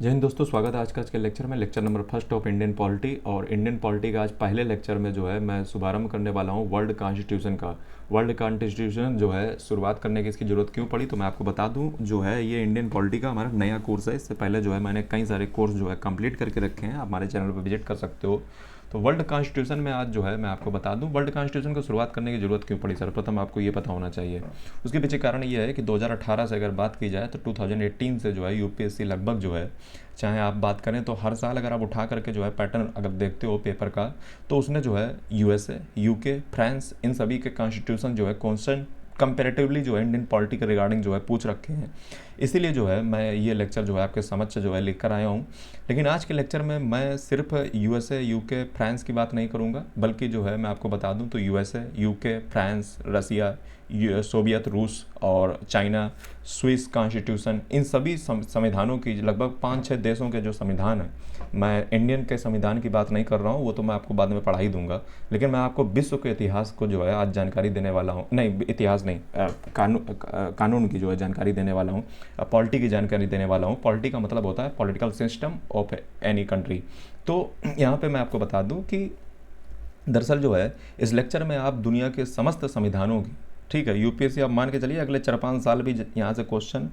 जय हिंद दोस्तों, स्वागत है आज के लेक्चर में। Lecture number first of Indian polity. और इंडियन पॉलिटी का आज पहले लेक्चर में जो है मैं शुभारंभ करने वाला हूँ वर्ल्ड कॉन्स्टिट्यूशन का। वर्ल्ड कॉन्स्टिट्यूशन जो है शुरुआत करने की इसकी ज़रूरत क्यों पड़ी, तो मैं आपको बता दूं, जो है ये इंडियन पॉलिटी का हमारा नया कोर्स है। इससे पहले जो है मैंने कई सारे कोर्स जो है कंप्लीट करके रखे हैं, आप हमारे चैनल पर विजिट कर सकते हो। तो वर्ल्ड कॉन्स्टिट्यूशन में आज जो है मैं आपको बता दूं वर्ल्ड कॉन्स्टिट्यूशन को शुरुआत करने की ज़रूरत क्यों पड़ी। सर्वप्रथम आपको ये पता होना चाहिए। उसके पीछे कारण ये है कि 2018 से अगर बात की जाए तो 2018 से जो है यूपीएससी लगभग जो है, चाहे आप बात करें तो हर साल अगर आप उठा करके जो है पैटर्न अगर देखते हो पेपर का, तो उसने जो है यूएसए, यूके, फ्रांस, इन सभी के कॉन्स्टिट्यूशन जो है कॉन्स्टेंट कंपेरेटिवली जो है इंडियन पॉलिटी के रिगार्डिंग जो है पूछ रखे हैं। इसीलिए जो है मैं ये लेक्चर जो है आपके समक्ष जो है लिख कर आया हूँ। लेकिन आज के लेक्चर में मैं सिर्फ यूएसए, यूके, फ्रांस की बात नहीं करूँगा, बल्कि जो है मैं आपको बता दूँ तो यूएसए, यूके, फ्रांस, रसिया, सोवियत रूस और चाइना, स्विस कॉन्स्टिट्यूशन, इन सभी संविधानों की लगभग 5-6 देशों के जो संविधान हैं, मैं इंडियन के संविधान की बात नहीं कर रहा हूँ, वो तो मैं आपको बाद में पढ़ा ही दूंगा। लेकिन मैं आपको विश्व के इतिहास को जो है आज जानकारी देने वाला हूँ, नहीं इतिहास नहीं, कानून की जो है जानकारी देने वाला हूँ, पॉलिटी की जानकारी देने वाला हूँ। पॉलिटी का मतलब होता है political system of any country. तो यहाँ पे मैं आपको बता दूँ कि दरअसल जो है इस लेक्चर में आप दुनिया के समस्त संविधानों की, ठीक है, यूपीएससी आप मान के चलिए अगले 4-5 साल भी यहाँ से क्वेश्चन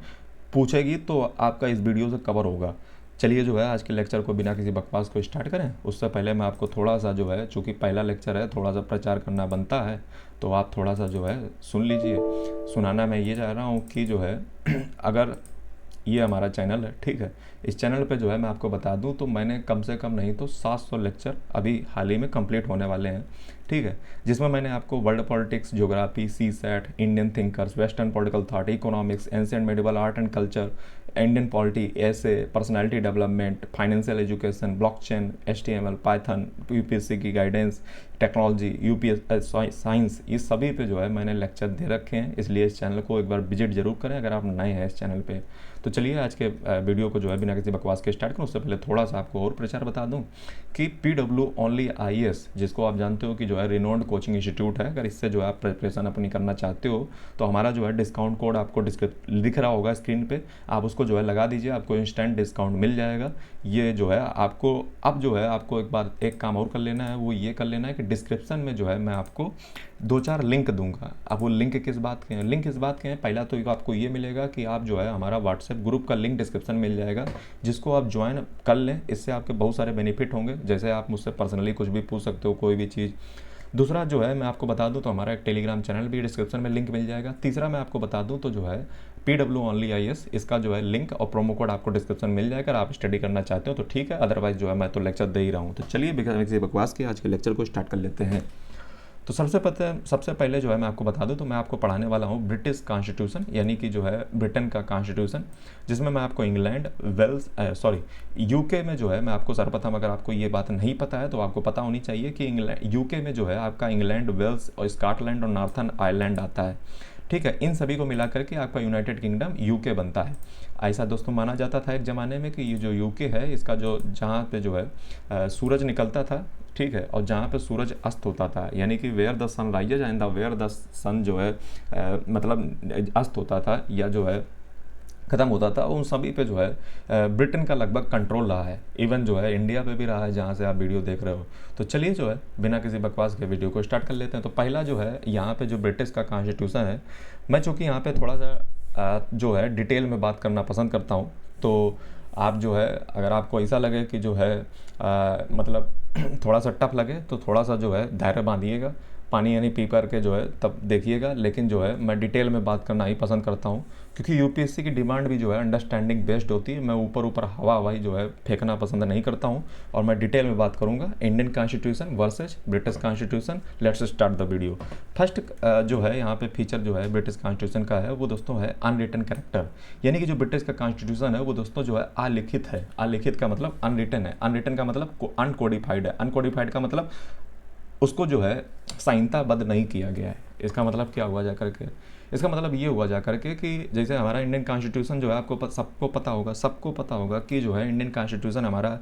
पूछेगी तो आपका इस वीडियो से कवर होगा। चलिए जो है आज के लेक्चर को बिना किसी बकवास को स्टार्ट करें। उससे पहले मैं आपको थोड़ा सा जो है, चूँकि पहला लेक्चर है, थोड़ा सा प्रचार करना बनता है, तो आप थोड़ा सा जो है सुन लीजिए। सुनाना मैं ये चाह रहा हूँ कि जो है अगर ये हमारा चैनल है, ठीक है, इस चैनल पे जो है मैं आपको बता दूं तो मैंने कम से कम नहीं तो 700 लेक्चर अभी हाल ही में कंप्लीट होने वाले हैं, ठीक है, जिसमें मैंने आपको world politics, geography, CSAT, Indian thinkers, western political thought, economics, ancient medieval art and culture, Indian polity, ऐसे personality development, financial education, blockchain, HTML, python, UPSC की गाइडेंस, टेक्नोलॉजी, यूपीएस साइंस, ये सभी पे जो है मैंने लेक्चर दे रखे हैं। इसलिए इस चैनल को एक बार विजिट जरूर करें अगर आप नए हैं इस चैनल पे। तो चलिए आज के वीडियो को जो है बिना किसी बकवास के स्टार्ट करूँ। उससे पहले थोड़ा सा आपको और प्रचार बता दूं कि PW ओनली IAS, जिसको आप जानते हो कि जो है रिनोन्ड कोचिंग इंस्टीट्यूट है, अगर इससे जो है आप प्रिपरेशन अपनी करना चाहते हो तो हमारा जो है डिस्काउंट कोड आपको दिख रहा होगा स्क्रीन पे, आप उसको जो है लगा दीजिए, आपको इंस्टेंट डिस्काउंट मिल जाएगा। ये जो है आपको अब जो है आपको एक काम और कर लेना है, वो ये कर लेना है कि डिस्क्रिप्शन में जो है मैं आपको 2-4 लिंक दूंगा। अब वो लिंक किस बात के हैं? लिंक इस बात के हैं, पहला तो आपको ये मिलेगा कि आप जो है हमारा व्हाट्सएप ग्रुप का लिंक डिस्क्रिप्शन मिल जाएगा, जिसको आप ज्वाइन कर लें। इससे आपके बहुत सारे बेनिफिट होंगे, जैसे आप मुझसे पर्सनली कुछ भी पूछ सकते हो, कोई भी चीज़। दूसरा जो है मैं आपको बता दूं तो हमारा एक टेलीग्राम चैनल भी डिस्क्रिप्शन में लिंक मिल जाएगा। तीसरा मैं आपको बता दूं तो जो है PW ओनली IAS, इसका जो है लिंक और प्रोमो कोड आपको डिस्क्रिप्शन मिल जाएगा। अगर आप स्टडी करना चाहते हो तो ठीक है, अदरवाइज जो है मैं तो लेक्चर दे ही रहा हूँ। तो चलिए बिना किसी बकवास के आज के लेक्चर को स्टार्ट कर लेते हैं। तो सबसे पहले जो है मैं आपको बता दूं तो मैं आपको पढ़ाने वाला हूं ब्रिटिश कॉन्स्टिट्यूशन, यानी कि जो है ब्रिटेन का कॉन्स्टिट्यूशन, जिसमें मैं आपको इंग्लैंड, वेल्स, यूके में जो है मैं आपको सर्वप्रथम, अगर आपको ये बात नहीं पता है तो आपको पता होनी चाहिए कि इंग्लैंड, यूके में जो है आपका इंग्लैंड, वेल्स और स्कॉटलैंड और नॉर्थर्न आयरलैंड आता है, ठीक है। इन सभी को मिला करके आपका यूनाइटेड किंगडम यूके बनता है। ऐसा दोस्तों माना जाता था एक ज़माने में कि ये जो यूके है, इसका जो जहाँ पे जो है सूरज निकलता था, ठीक है, और जहाँ पे सूरज अस्त होता था, यानी कि where the sun rises and the where the sun जो है मतलब अस्त होता था या जो है ख़त्म होता था, उन सभी पे जो है ब्रिटेन का लगभग कंट्रोल रहा है। इवन जो है इंडिया पे भी रहा है, जहाँ से आप वीडियो देख रहे हो। तो चलिए जो है बिना किसी बकवास के वीडियो को स्टार्ट कर लेते हैं। तो पहला जो है यहाँ पे जो ब्रिटिश का कॉन्स्टिट्यूशन है, मैं चूँकि यहाँ पे थोड़ा सा जो है डिटेल में बात करना पसंद करता हूँ, तो आप जो है अगर आपको ऐसा लगे कि जो है मतलब थोड़ा सा टफ लगे तो थोड़ा सा जो है धैर्य बांधिएगा, पानी यानी पी कर के जो है तब देखिएगा। लेकिन जो है मैं डिटेल में बात करना ही पसंद करता हूँ, क्योंकि यूपीएससी की डिमांड भी जो है अंडरस्टैंडिंग बेस्ड होती है। मैं ऊपर ऊपर हवाई जो है फेंकना पसंद नहीं करता हूँ, और मैं डिटेल में बात करूँगा Indian constitution versus British constitution. Let's start the video. First जो है यहाँ पे फीचर जो है ब्रिटिश कॉन्स्टिट्यूशन का है, वो दोस्तों है अनरिटन कैरेक्टर, यानी कि जो ब्रिटिश का कॉन्स्टिट्यूशन है वो दोस्तों जो है अलिखित है। अलिखित का मतलब अनरिटन है, अनरिटन का मतलब अनकोडिफाइड है, अनकोडिफाइड का मतलब उसको जो है संहिताबद्ध नहीं किया गया है। इसका मतलब क्या हुआ जा करके? इसका मतलब ये हुआ जा करके कि जैसे हमारा इंडियन कॉन्स्टिट्यूशन जो है आपको सबको पता होगा कि जो है इंडियन कॉन्स्टिट्यूशन हमारा,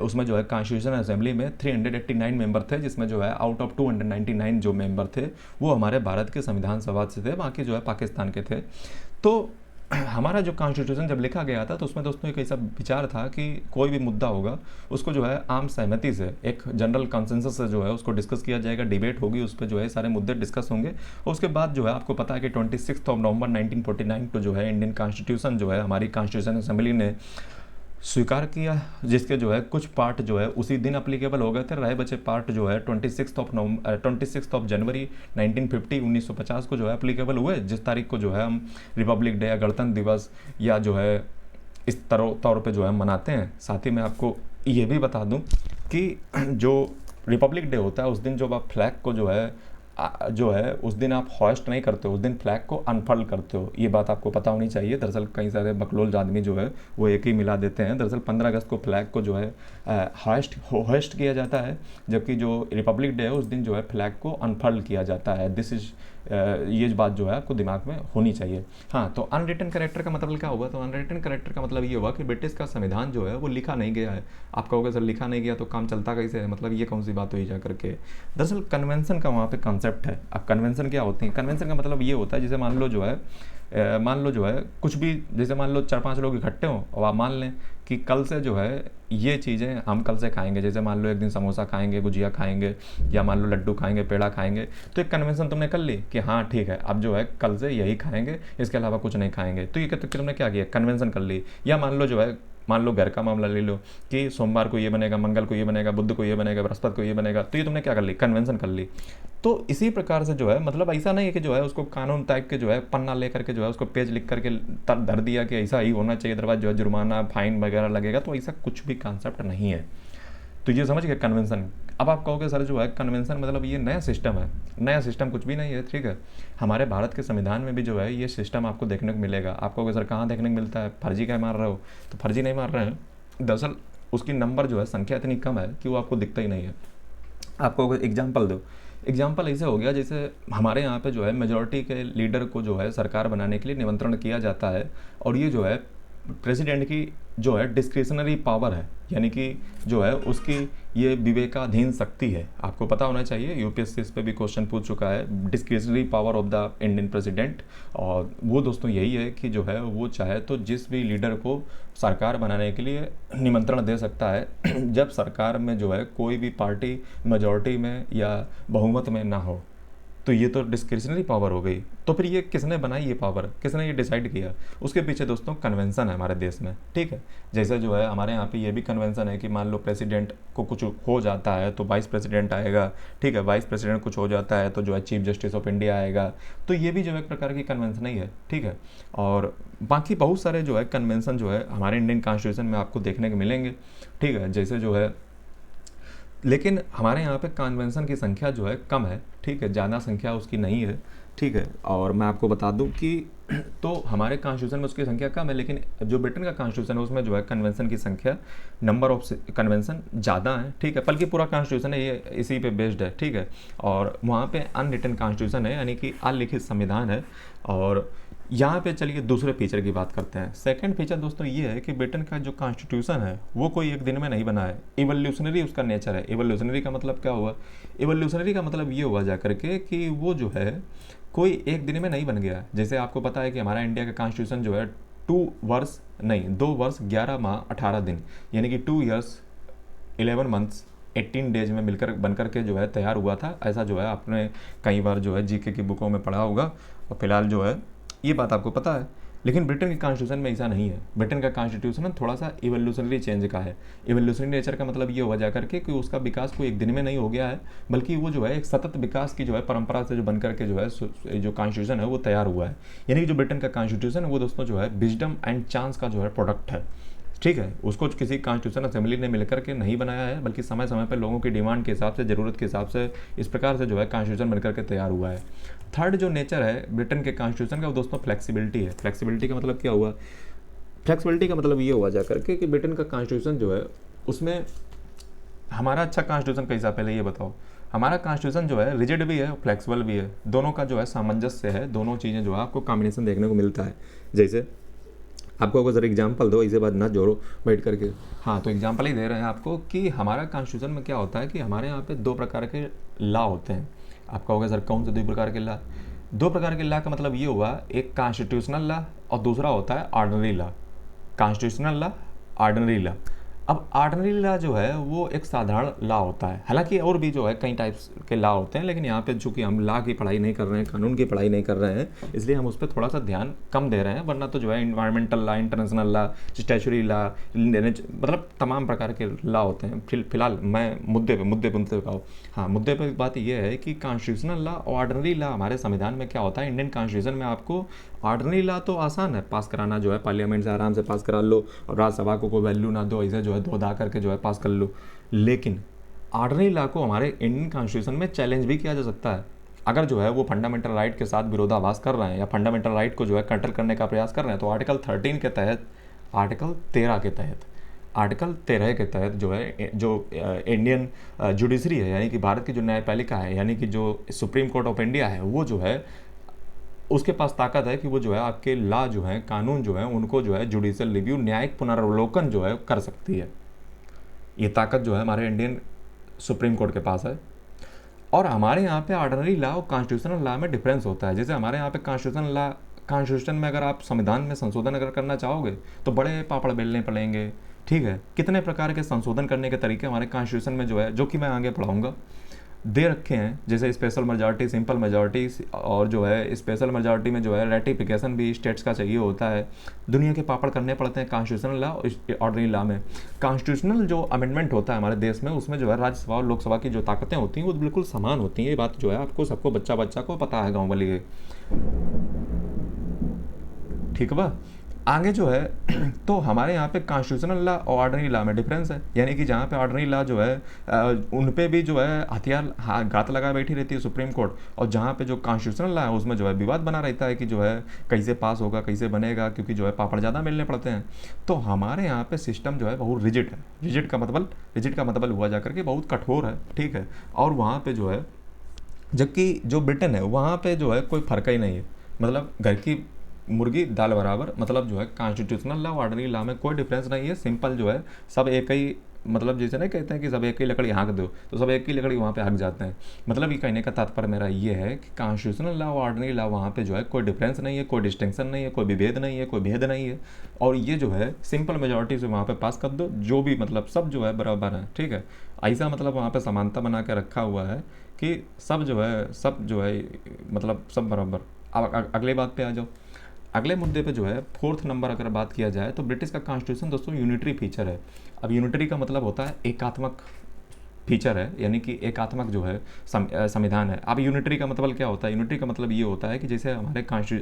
उसमें जो है कॉन्स्टिट्यूशन असेंबली में 389 मेंबर थे, जिसमें जो है आउट ऑफ 299 जो मेंबर थे वो हमारे भारत के संविधान सभा से थे, बाकी जो है पाकिस्तान के थे। तो हमारा जो कॉन्स्टिट्यूशन जब लिखा गया था तो उसमें दोस्तों एक ऐसा विचार था कि कोई भी मुद्दा होगा उसको जो है आम सहमति से, एक जनरल कंसेंसस से जो है उसको डिस्कस किया जाएगा, डिबेट होगी, उस पर जो है सारे मुद्दे डिस्कस होंगे। और उसके बाद जो है आपको पता है कि 26 नवंबर 1949 को जो है इंडियन कॉन्स्टिट्यूशन जो है हमारी कॉन्स्टिट्यूशन असेंबली ने स्वीकार किया, जिसके जो है कुछ पार्ट जो है उसी दिन अप्लीकेबल हो गए थे, रहे बचे पार्ट जो है 26 जनवरी 1950 को जो है अप्लीकेबल हुए, जिस तारीख को जो है हम रिपब्लिक डे या गणतंत्र दिवस या जो है इस तौर पे जो है मनाते हैं। साथ ही मैं आपको ये भी बता दूं कि जो रिपब्लिक डे होता है उस दिन जब आप फ्लैग को जो है उस दिन आप हॉइस्ट नहीं करते हो, उस दिन फ्लैग को अनफर्ल करते हो। ये बात आपको पता होनी चाहिए। दरअसल कई सारे बकलोल आदमी जो है वो एक ही मिला देते हैं। दरअसल 15 अगस्त को फ्लैग को जो है हॉइस्ट किया जाता है, जबकि जो रिपब्लिक डे है उस दिन जो है फ्लैग को अनफर्ल किया जाता है। दिस इज ये बात जो है आपको दिमाग में होनी चाहिए। हाँ, तो अनरिटन कैरेक्टर का मतलब क्या हुआ? तो अनरिटन कैरेक्टर का मतलब ये हुआ कि ब्रिटिश का संविधान जो है वो लिखा नहीं गया है। आप कहोगे सर लिखा नहीं गया तो काम चलता कैसे है, मतलब ये कौन सी बात हुई जा करके? दरअसल कन्वेंशन का वहाँ पे कॉन्सेप्ट है। अब कन्वेंशन क्या होती है? कन्वेंशन का मतलब ये होता है जैसे मान लो जो है कुछ भी, जैसे मान लो 4-5 लोग इकट्ठे हों और आप मान लें कि कल से जो है ये चीज़ें हम कल से खाएंगे। जैसे मान लो एक दिन समोसा खाएंगे, गुजिया खाएंगे, या मान लो लड्डू खाएंगे, पेड़ा खाएंगे। तो एक कन्वेंशन तुमने कर ली कि हाँ ठीक है अब जो है कल से यही खाएंगे, इसके अलावा कुछ नहीं खाएंगे। तो ये तुमने क्या किया? कन्वेंशन कर ली। या मान लो घर का मामला ले लो कि सोमवार को ये बनेगा, मंगल को ये बनेगा, बुध को ये बनेगा, बृहस्पति को ये बनेगा। तो ये तुमने क्या कर ली? कन्वेंशन कर ली। तो इसी प्रकार से जो है मतलब ऐसा नहीं है कि जो है उसको कानून टाइप के जो है पन्ना लेकर के जो है उसको पेज लिख करके धर दिया कि ऐसा ही होना चाहिए, अदरवाइज जो है जुर्माना फाइन वगैरह लगेगा। तो ऐसा कुछ भी कॉन्सेप्ट नहीं है। तो ये समझ गए कन्वेंशन। अब आप कहोगे सर जो है कन्वेंशन मतलब ये नया सिस्टम है। नया सिस्टम कुछ भी नहीं है, ठीक है। हमारे भारत के संविधान में भी जो है ये सिस्टम आपको देखने को मिलेगा। आप कहोगे सर कहाँ देखने को मिलता है, फर्जी क्या मार रहे हो? तो फर्जी नहीं मार रहे हैं, दरअसल उसकी नंबर जो है संख्या इतनी कम है कि वो आपको दिखता ही नहीं है। आपको एग्जाम्पल दो, एग्जाम्पल ऐसे हो गया जैसे हमारे यहाँ पे जो है मेजॉरिटी के लीडर को जो है सरकार बनाने के लिए निमंत्रण किया जाता है, और ये जो है प्रेसिडेंट की जो है डिस्क्रिशनरी पावर है, यानी कि जो है उसकी ये विवेकाधीन शक्ति है। आपको पता होना चाहिए, यूपीएससी इस पे भी क्वेश्चन पूछ चुका है, discretionary power of the Indian president. और वो दोस्तों यही है कि जो है वो चाहे तो जिस भी लीडर को सरकार बनाने के लिए निमंत्रण दे सकता है जब सरकार में जो है कोई भी पार्टी मेजॉरिटी में या बहुमत में ना हो। तो ये तो डिस्क्रिशनरी पावर हो गई। तो फिर ये किसने बनाई ये पावर, किसने ये डिसाइड किया? उसके पीछे दोस्तों कन्वेंशन है हमारे देश में, ठीक है। जैसे जो है हमारे यहाँ पे ये भी कन्वेंशन है कि मान लो प्रेसिडेंट को कुछ हो जाता है तो वाइस प्रेसिडेंट आएगा, ठीक है। वाइस प्रेसिडेंट कुछ हो जाता है तो जो है चीफ जस्टिस ऑफ इंडिया आएगा। तो ये भी जो है एक प्रकार की कन्वेंशन ही है, ठीक है। और बाकी बहुत सारे जो है कन्वेंशन जो है हमारे इंडियन कॉन्स्टिट्यूशन में आपको देखने को मिलेंगे, ठीक है। जैसे जो है लेकिन हमारे यहाँ पे कन्वेंशन की संख्या जो है कम है, ठीक है, ज़्यादा संख्या उसकी नहीं है, ठीक है। और मैं आपको बता दूं कि तो हमारे कॉन्स्टिट्यूशन में उसकी संख्या कम है, लेकिन जो ब्रिटेन का कॉन्स्टिट्यूशन है उसमें जो है कन्वेंशन की संख्या, नंबर ऑफ कन्वेंशन ज़्यादा है, ठीक है। बल्कि पूरा कॉन्स्टिट्यूशन है ये इसी पे बेस्ड है, ठीक है। और वहाँ पे अनरिटन कॉन्स्टिट्यूशन है, यानी कि अलिखित संविधान है। और यहाँ पे चलिए दूसरे फीचर की बात करते हैं। सेकंड फीचर दोस्तों ये है कि ब्रिटेन का जो कॉन्स्टिट्यूशन है वो कोई एक दिन में नहीं बना है, इवोल्यूशनरी उसका नेचर है। इवोल्यूशनरी का मतलब क्या हुआ? इवोल्यूशनरी का मतलब ये हुआ जा करके कि वो जो है कोई एक दिन में नहीं बन गया। जैसे आपको पता है कि हमारा इंडिया का कॉन्स्टिट्यूशन जो है 2 वर्ष 11 माह 18 दिन, यानी कि 2 years 11 months 18 days में मिलकर बनकर के जो है तैयार हुआ था। ऐसा जो है आपने कई बार जो है जीके की बुकों में पढ़ा होगा, और फिलहाल जो है ये बात आपको पता है। लेकिन ब्रिटेन के कॉन्स्टिट्यूशन में ऐसा नहीं है। ब्रिटेन का कॉन्स्टिट्यूशन थोड़ा सा इवोल्यूशनरी चेंज का है। इवोल्यूशनरी नेचर का मतलब ये हुआ जा करके कि उसका विकास कोई एक दिन में नहीं हो गया है, बल्कि वो जो है एक सतत विकास की जो है परंपरा से जो बनकर के जो है जो कॉन्स्टिट्यूशन है वो तैयार हुआ है। यानी कि जो ब्रिटेन का कॉन्स्टिट्यूशन है वो दोस्तों जो है विजडम एंड चांस का जो है प्रोडक्ट है, ठीक है। उसको किसी कॉन्स्टिट्यूशन असेंबली ने मिलकर के नहीं बनाया है, बल्कि समय समय पर लोगों की डिमांड के हिसाब से, ज़रूरत के हिसाब से इस प्रकार से जो है कॉन्स्टिट्यूशन बनकर के तैयार हुआ है। थर्ड जो नेचर है ब्रिटेन के कॉन्स्टिट्यूशन का वो दोस्तों फ्लेक्सिबिलिटी है। फ्लेक्सिबिलिटी का मतलब क्या हुआ? फ्लेक्सिबिलिटी का मतलब ये हुआ जा करके कि ब्रिटेन का कॉन्स्टिट्यूशन जो है उसमें हमारा अच्छा कॉन्स्टिट्यूशन कैसा, पहले ये बताओ। हमारा कॉन्स्टिट्यूशन जो है रिजिड भी है, फ्लेक्सिबल भी है, दोनों का जो है सामंजस्य है, दोनों चीज़ें जो है आपको कॉम्बिनेशन देखने को मिलता है। जैसे आपको अगर एग्जाम्पल दो, इसे बात ना जोड़ो बैठ करके। हाँ, तो एग्जाम्पल ही दे रहे हैं आपको कि हमारा कॉन्स्टिट्यूशन में क्या होता है कि हमारे यहाँ पे 2 प्रकार के लॉ होते हैं। आप कहोगे सर कौन से 2 प्रकार के लॉ? दो प्रकार के लॉ का मतलब ये हुआ, एक कॉन्स्टिट्यूशनल लॉ और दूसरा होता है ordinary law. Constitutional law, ordinary law. अब ऑर्डिनरी लॉ जो है वो एक साधारण लॉ होता है, हालांकि और भी जो है कई टाइप्स के लॉ होते हैं, लेकिन यहाँ पे चूंकि हम लॉ की पढ़ाई नहीं कर रहे हैं, कानून की पढ़ाई नहीं कर रहे हैं, इसलिए हम उस पर थोड़ा सा ध्यान कम दे रहे हैं। वरना तो जो है environmental law, international law, statutory law, मतलब तमाम प्रकार के लॉ होते हैं। फिलहाल मैं मुद्दे पे आओ। हाँ, मुद्दे पे बात यह है कि कॉन्स्टिट्यूशनल लॉ और ऑर्डिनरी लॉ हमारे संविधान में क्या होता है। इंडियन कॉन्स्टिट्यूशन में आपको ऑर्डिनरी लॉ तो आसान है पास कराना, जो है पार्लियामेंट से आराम से पास करा लो और राज्यसभा को कोई वैल्यू ना दो, ऐसे जो है धो-धा करके जो है पास कर लो। लेकिन ऑर्डिनरी लॉ को हमारे इंडियन कॉन्स्टिट्यूशन में चैलेंज भी किया जा सकता है। अगर जो है वो फंडामेंटल राइट के साथ विरोधाभास कर रहे हैं या फंडामेंटल राइट को जो है कंट्रोल करने का प्रयास कर रहे हैं, तो आर्टिकल 13 के तहत, आर्टिकल 13 के तहत, आर्टिकल 13 के तहत जो है जो इंडियन जुडिशरी है, यानी कि भारत की जो न्यायपालिका है, यानी कि जो सुप्रीम कोर्ट ऑफ इंडिया है, वो जो है उसके पास ताकत है कि वो जो है आपके लॉ जो है, कानून जो है, उनको जो है जुडिशियल रिव्यू, न्यायिक पुनरावलोकन जो है कर सकती है। ये ताकत जो है हमारे इंडियन सुप्रीम कोर्ट के पास है। और हमारे यहाँ पे ऑर्डिनरी लॉ और कॉन्स्टिट्यूशनल लॉ में डिफरेंस होता है। जैसे हमारे यहाँ पे कॉन्स्टिट्यूशनल लॉ, कॉन्स्टिट्यूशन में अगर आप संविधान में संशोधन अगर करना चाहोगे तो बड़े पापड़ बेलने पड़ेंगे, ठीक है। कितने प्रकार के संशोधन करने के तरीके हमारे कॉन्स्टिट्यूशन में जो है, जो कि मैं आगे पढ़ाऊंगा, दे रखे हैं। जैसे स्पेशल मेजॉरिटी, सिंपल मेजॉरिटी, और जो है स्पेशल मेजॉरिटी में जो है रेटिफिकेशन भी स्टेट्स का चाहिए होता है। दुनिया के पापड़ करने पड़ते हैं कॉन्स्टिट्यूशनल लॉ और ऑर्डिनरी लॉ में। कॉन्स्टिट्यूशनल जो अमेंडमेंट होता है हमारे देश में, उसमें जो है राज्यसभा और लोकसभा की जो ताकतें होती हैं वो बिल्कुल समान होती हैं। ये बात जो है आपको सबको, बच्चा बच्चा को पता है, गाँव वाली, ठीक बा। आगे जो है तो हमारे यहाँ पे कॉन्स्टिट्यूशनल लॉ और ऑर्डिनरी लॉ में डिफरेंस है। यानी कि जहाँ पे ऑर्डिनरी लॉ जो है उन पे भी जो है हथियार गात लगा बैठी रहती है सुप्रीम कोर्ट, और जहाँ पे जो कॉन्स्टिट्यूशनल लॉ है उसमें जो है विवाद बना रहता है कि जो है कैसे पास होगा, कैसे बनेगा, क्योंकि जो है पापड़ ज़्यादा मिलने पड़ते हैं। तो हमारे यहाँ पे सिस्टम जो है बहुत रिजिड है। रिजिड का मतलब हुआ जाकर के बहुत कठोर है, ठीक है। और वहाँ पर जो है, जबकि जो ब्रिटेन है वहाँ पर जो है कोई फर्क ही नहीं है, मतलब घर की मुर्गी दाल बराबर। मतलब जो है कॉन्स्टिट्यूशनल लॉ ऑर्डिनरी लॉ में कोई डिफरेंस नहीं है, सिंपल जो है सब एक ही, मतलब जैसे नहीं कहते हैं कि सब एक ही लकड़ी हाँक दो, तो सब एक ही लकड़ी वहाँ पे हाँक जाते हैं। मतलब ये कहने का तात्पर्य मेरा ये है कि कॉन्स्टिट्यूशनल लॉ और ऑर्डिनरी लॉ वहाँ पे जो है कोई डिफरेंस नहीं है, कोई डिस्टिंक्शन नहीं है, कोई विभेद नहीं है, कोई भेद नहीं है। और ये जो है सिंपल मेजॉरिटी से वहाँ पे पास कर दो, जो भी मतलब सब जो है बराबर है, ठीक है। ऐसा मतलब वहाँ पे समानता बना के रखा हुआ है कि सब जो है मतलब सब बराबर। अब अगले बात पे आ जाओ। अगले मुद्दे पे जो है 4th नंबर अगर बात किया जाए तो ब्रिटिश का कॉन्स्टिट्यूशन दोस्तों यूनिटरी फीचर है। अब यूनिटरी का मतलब होता है एकात्मक फीचर है, यानी कि एकात्मक जो है संविधान है। अब यूनिटरी का मतलब क्या होता है? यूनिटरी का मतलब ये होता है कि जैसे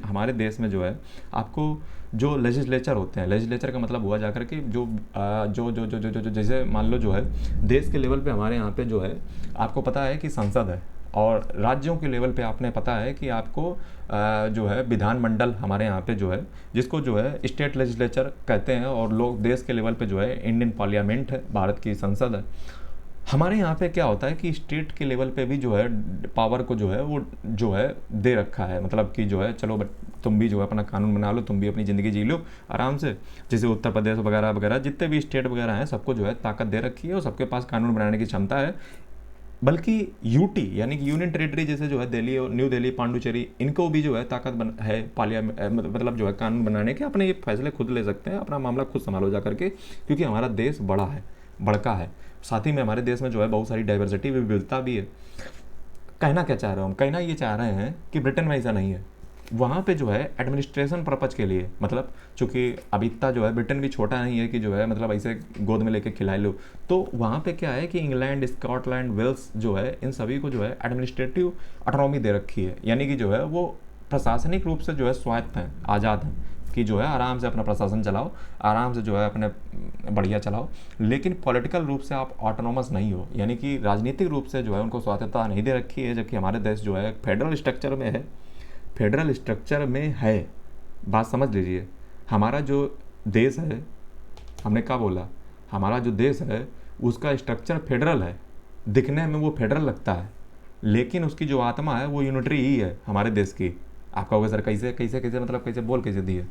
हमारे देश में जो है आपको जो लेजिस्लेचर होते हैं, लेजिस्लेचर का मतलब हुआ जाकर के जो जो जो जो जो जो जैसे मान लो जो है देश के लेवल पे हमारे यहाँ पे जो है आपको पता है कि संसद है, और राज्यों के लेवल पे आपने पता है कि आपको जो है विधानमंडल हमारे यहाँ पे जो है, जिसको जो है स्टेट लेजिस्लेचर कहते हैं, और लोग देश के लेवल पे जो है इंडियन पार्लियामेंट है, भारत की संसद है। हमारे यहाँ पे क्या होता है कि स्टेट के लेवल पे भी जो है पावर को जो है वो जो है दे रखा है, मतलब कि जो है चलो तुम भी जो है अपना कानून बना लो, तुम भी अपनी ज़िंदगी जी लो आराम से। जैसे उत्तर प्रदेश वगैरह वगैरह जितने भी स्टेट वगैरह हैं सबको जो है ताकत दे रखी है और सबके पास कानून बनाने की क्षमता है। बल्कि यूटी यानी कि यूनियन टेरिटरी जैसे जो है दिल्ली और न्यू दिल्ली, पांडुचेरी, इनको भी जो है ताकत है पार्लियामेंट, मतलब जो है कानून बनाने के, अपने ये फैसले खुद ले सकते हैं, अपना मामला खुद संभालो जा करके, क्योंकि हमारा देश बड़ा है, बड़का है। साथ ही में हमारे देश में जो है बहुत सारी डाइवर्सिटी, विविधता भी है। कहना क्या चाह रहे हो हम? कहना ये चाह रहे हैं कि ब्रिटेन में ऐसा नहीं है। वहाँ पे जो है एडमिनिस्ट्रेशन पर्पज़ के लिए, मतलब चूँकि अब इतना जो है ब्रिटेन भी छोटा नहीं है कि जो है मतलब ऐसे गोद में लेके खिला लो, तो वहाँ पे क्या है कि इंग्लैंड, स्कॉटलैंड, वेल्स जो है इन सभी को जो है एडमिनिस्ट्रेटिव ऑटोनॉमी दे रखी है, यानी कि जो है वो प्रशासनिक रूप से जो है स्वायत्त हैं, आज़ाद हैं, कि जो है आराम से अपना प्रशासन चलाओ, आराम से जो है अपने बढ़िया चलाओ। लेकिन पॉलिटिकल रूप से आप ऑटोनोमस नहीं हो, यानी कि राजनीतिक रूप से जो है उनको स्वायत्तता नहीं दे रखी है, जबकि हमारे देश जो है फेडरल स्ट्रक्चर में है, फेडरल स्ट्रक्चर में है। बात समझ लीजिए, हमारा जो देश है, हमने क्या बोला, हमारा जो देश है उसका स्ट्रक्चर फेडरल है, दिखने में वो फेडरल लगता है, लेकिन उसकी जो आत्मा है वो यूनिटरी ही है हमारे देश की। आप कहोगे सर कैसे कैसे कैसे, मतलब कैसे बोल कैसे दिए?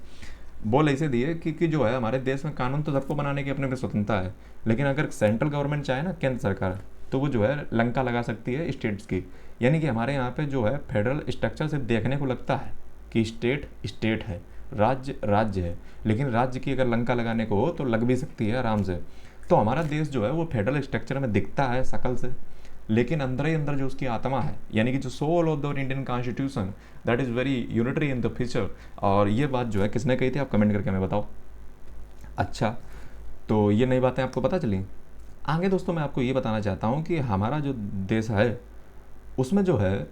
बोल ऐसे दिए कि जो है हमारे देश में कानून तो सबको बनाने की अपने स्वतंत्रता है, लेकिन अगर सेंट्रल गवर्नमेंट चाहे ना, केंद्र सरकार, तो वो जो है लंका लगा सकती है स्टेट्स की, यानी कि हमारे यहाँ पे जो है फेडरल स्ट्रक्चर से देखने को लगता है कि स्टेट स्टेट है, राज्य राज्य है, लेकिन राज्य की अगर लंका लगाने को हो तो लग भी सकती है आराम से। तो हमारा देश जो है वो फेडरल स्ट्रक्चर में दिखता है शकल से, लेकिन अंदर ही अंदर जो उसकी आत्मा है, यानी कि जो soul of the Indian constitution, that is very unitary in the feature. और ये बात जो है किसने कही थी, आप कमेंट करके हमें बताओ। अच्छा, तो ये नई बातें आपको पता चली। आगे दोस्तों मैं आपको ये बताना चाहता हूँ कि हमारा जो देश है उसमें जो है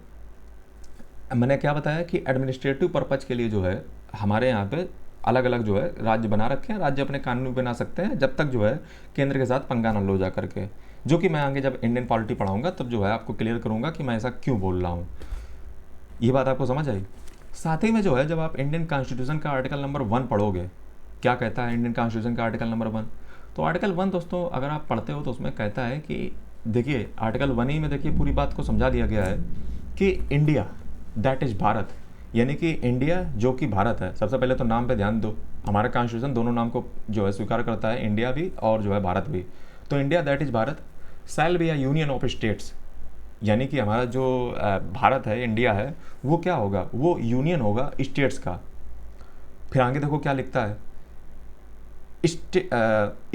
मैंने क्या बताया कि एडमिनिस्ट्रेटिव पर्पज के लिए जो है हमारे यहाँ पे अलग अलग जो है राज्य बना रखे हैं। राज्य अपने कानून बना सकते हैं जब तक जो है केंद्र के साथ पंगा न लो जा करके, जो कि मैं आगे जब इंडियन पॉलिटी पढ़ाऊंगा तब जो है आपको क्लियर करूंगा कि मैं ऐसा क्यों बोल रहा हूँ। ये बात आपको समझ आई। साथ ही में जो है जब आप इंडियन कॉन्स्टिट्यूशन का आर्टिकल नंबर 1 पढ़ोगे, क्या कहता है इंडियन कॉन्स्टिट्यूशन का आर्टिकल नंबर 1, तो आर्टिकल 1 दोस्तों अगर आप पढ़ते हो तो उसमें कहता है कि देखिए आर्टिकल 1 ही में देखिए पूरी बात को समझा दिया गया है कि इंडिया दैट इज़ भारत, यानी कि इंडिया जो कि भारत है। सबसे पहले तो नाम पे ध्यान दो, हमारा कॉन्स्टिट्यूशन दोनों नाम को जो है स्वीकार करता है, इंडिया भी और जो है भारत भी। तो India that is Bharat shall be a union of states, यानी कि हमारा जो भारत है, इंडिया है, वो क्या होगा, वो यूनियन होगा स्टेट्स का। फिर आगे देखो क्या लिखता है,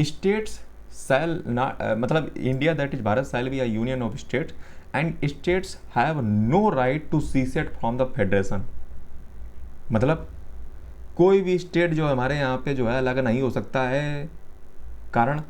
स्टेट्स शैल नॉट, मतलब India that is Bharat shall be a union of states and states have no right to secede from the federation. मतलब कोई भी स्टेट जो हमारे यहाँ पे जो है अलग नहीं हो सकता है। कारण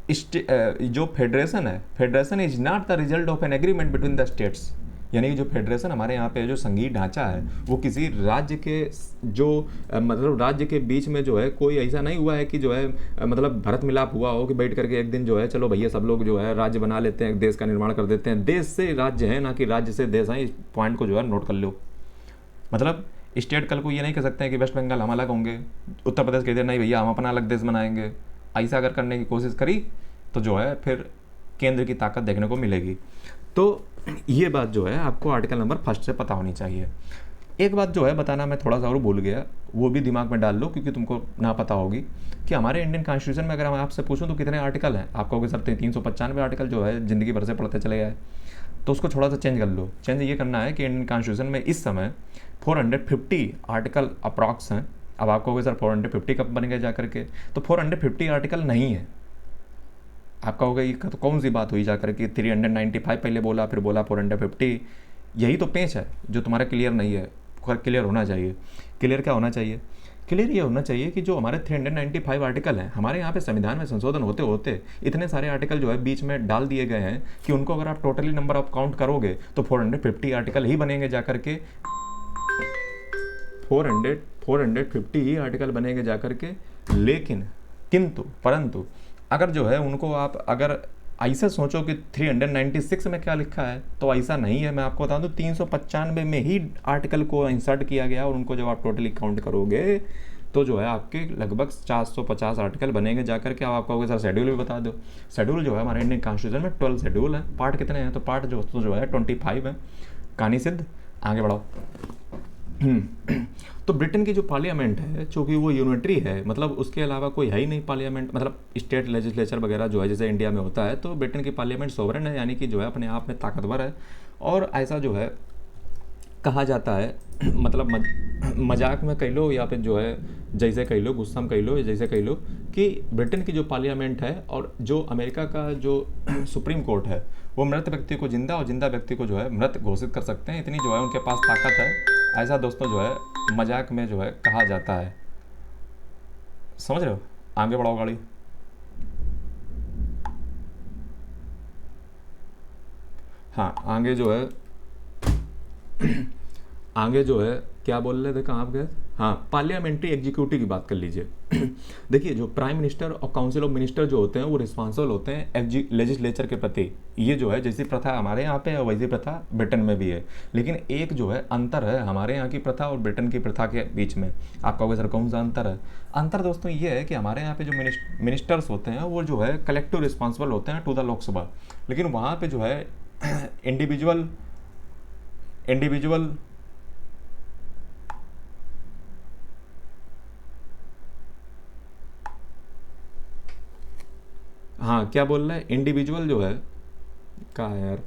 जो फेडरेशन है, federation is not the result of an agreement between the states, यानी कि जो फेडरेशन हमारे यहाँ पे जो संघीय ढांचा है वो किसी राज्य के जो मतलब राज्य के बीच में जो है कोई ऐसा नहीं हुआ है कि जो है मतलब भरत मिलाप हुआ हो कि बैठ करके एक दिन जो है चलो भैया सब लोग जो है राज्य बना लेते हैं, देश का निर्माण कर देते हैं। देश से राज्य है, ना कि राज्य से देश है। इस पॉइंट को जो है नोट कर लो। मतलब स्टेट कल को ये नहीं कह सकते हैं कि वेस्ट बंगाल हम अलग होंगे, उत्तर प्रदेश कहते नहीं भैया हम अपना अलग देश बनाएंगे। ऐसा अगर करने की कोशिश करी तो जो है फिर केंद्र की ताकत देखने को मिलेगी। तो ये बात जो है आपको आर्टिकल नंबर 1 से पता होनी चाहिए। एक बात जो है बताना मैं थोड़ा सा और भूल गया, वो भी दिमाग में डाल लो क्योंकि तुमको ना पता होगी कि हमारे इंडियन कॉन्स्टिट्यूशन में अगर मैं आपसे पूछूं तो कितने आर्टिकल हैं, आप कहोगे सर 395 आर्टिकल जो है ज़िंदगी भर से पढ़ते चले गए। तो उसको थोड़ा सा चेंज कर लो। चेंज ये करना है कि इंडियन कॉन्स्टिट्यूशन में इस समय 450 आर्टिकल अप्रॉक्स हैं। अब आप कहोगे सर 450 कब बन गए जा करके, तो 450 आर्टिकल नहीं है। आप कहोगे ये तो कौन सी बात हुई जा करके, 395 पहले बोला फिर बोला 450। यही तो पेच है जो तुम्हारा क्लियर नहीं है, क्लियर होना चाहिए। क्लियर क्या होना चाहिए, क्लियर ये होना चाहिए कि जो हमारे 395 आर्टिकल हैं, हमारे यहाँ पे संविधान में संशोधन होते होते इतने सारे आर्टिकल जो है बीच में डाल दिए गए हैं कि उनको अगर आप टोटली नंबर ऑफ काउंट करोगे तो 450 आर्टिकल ही बनेंगे जा करके। 450 ही आर्टिकल बनेंगे जा करके। लेकिन किंतु परंतु अगर जो है उनको आप अगर ऐसा सोचो कि 396 में क्या लिखा है, तो ऐसा नहीं है। मैं आपको बता दूं 395 में ही आर्टिकल को इंसर्ट किया गया और उनको जब आप टोटली काउंट करोगे तो जो है आपके लगभग 450 आर्टिकल बनेंगे जाकर के। अब आप कहोगे सर शेड्यूल भी बता दो। शेड्यूल जो है हमारे इंडियन कॉन्स्टिट्यूशन में 12 शेड्यूल है। पार्ट कितने हैं, तो पार्ट जो है 25 है। कहानी सिद्ध, आगे बढ़ाओ। तो ब्रिटेन की जो पार्लियामेंट है चूँकि वो यूनिटरी है, मतलब उसके अलावा कोई है ही नहीं पार्लियामेंट, मतलब स्टेट लेजिस्लेचर वगैरह जो है जैसे इंडिया में होता है, तो ब्रिटेन की पार्लियामेंट सोवरेन है, यानी कि जो है अपने आप में ताकतवर है। और ऐसा जो है कहा जाता है मतलब मजाक में कह लो या फिर जो है जैसे कह लो, गुस्सा में कह लो, जैसे कह लो कि ब्रिटेन की जो पार्लियामेंट है और जो अमेरिका का जो सुप्रीम कोर्ट है वो मृत व्यक्ति को जिंदा और जिंदा व्यक्ति को जो है मृत घोषित कर सकते हैं। इतनी जो है उनके पास ताकत है। ऐसा दोस्तों जो है मजाक में जो है कहा जाता है। समझ रहे हो, आगे बढ़ाओ गाड़ी। हाँ आगे जो है आगे जो है क्या बोल रहे थे, कहाँ आप गए। हाँ, पार्लियामेंट्री एग्जीक्यूटिव की बात कर लीजिए। देखिए जो प्राइम मिनिस्टर और काउंसिल ऑफ मिनिस्टर जो होते हैं वो रिस्पॉन्सिबल होते हैं लेजिस्लेचर के प्रति। ये जो है जैसी प्रथा हमारे यहाँ पे है वैसी प्रथा ब्रिटेन में भी है, लेकिन एक जो है अंतर है हमारे यहाँ की प्रथा और ब्रिटेन की प्रथा के बीच में। आप कहोगे सर कौन सा अंतर है। अंतर दोस्तों ये है कि हमारे यहाँ पे जो मिनिस्टर्स होते हैं वो जो है कलेक्टिव रिस्पॉन्सिबल होते हैं टू द लोकसभा, लेकिन वहाँ पे जो है इंडिविजुअल हाँ क्या बोल रहा है, इंडिविजुअल जो है कहा है यार,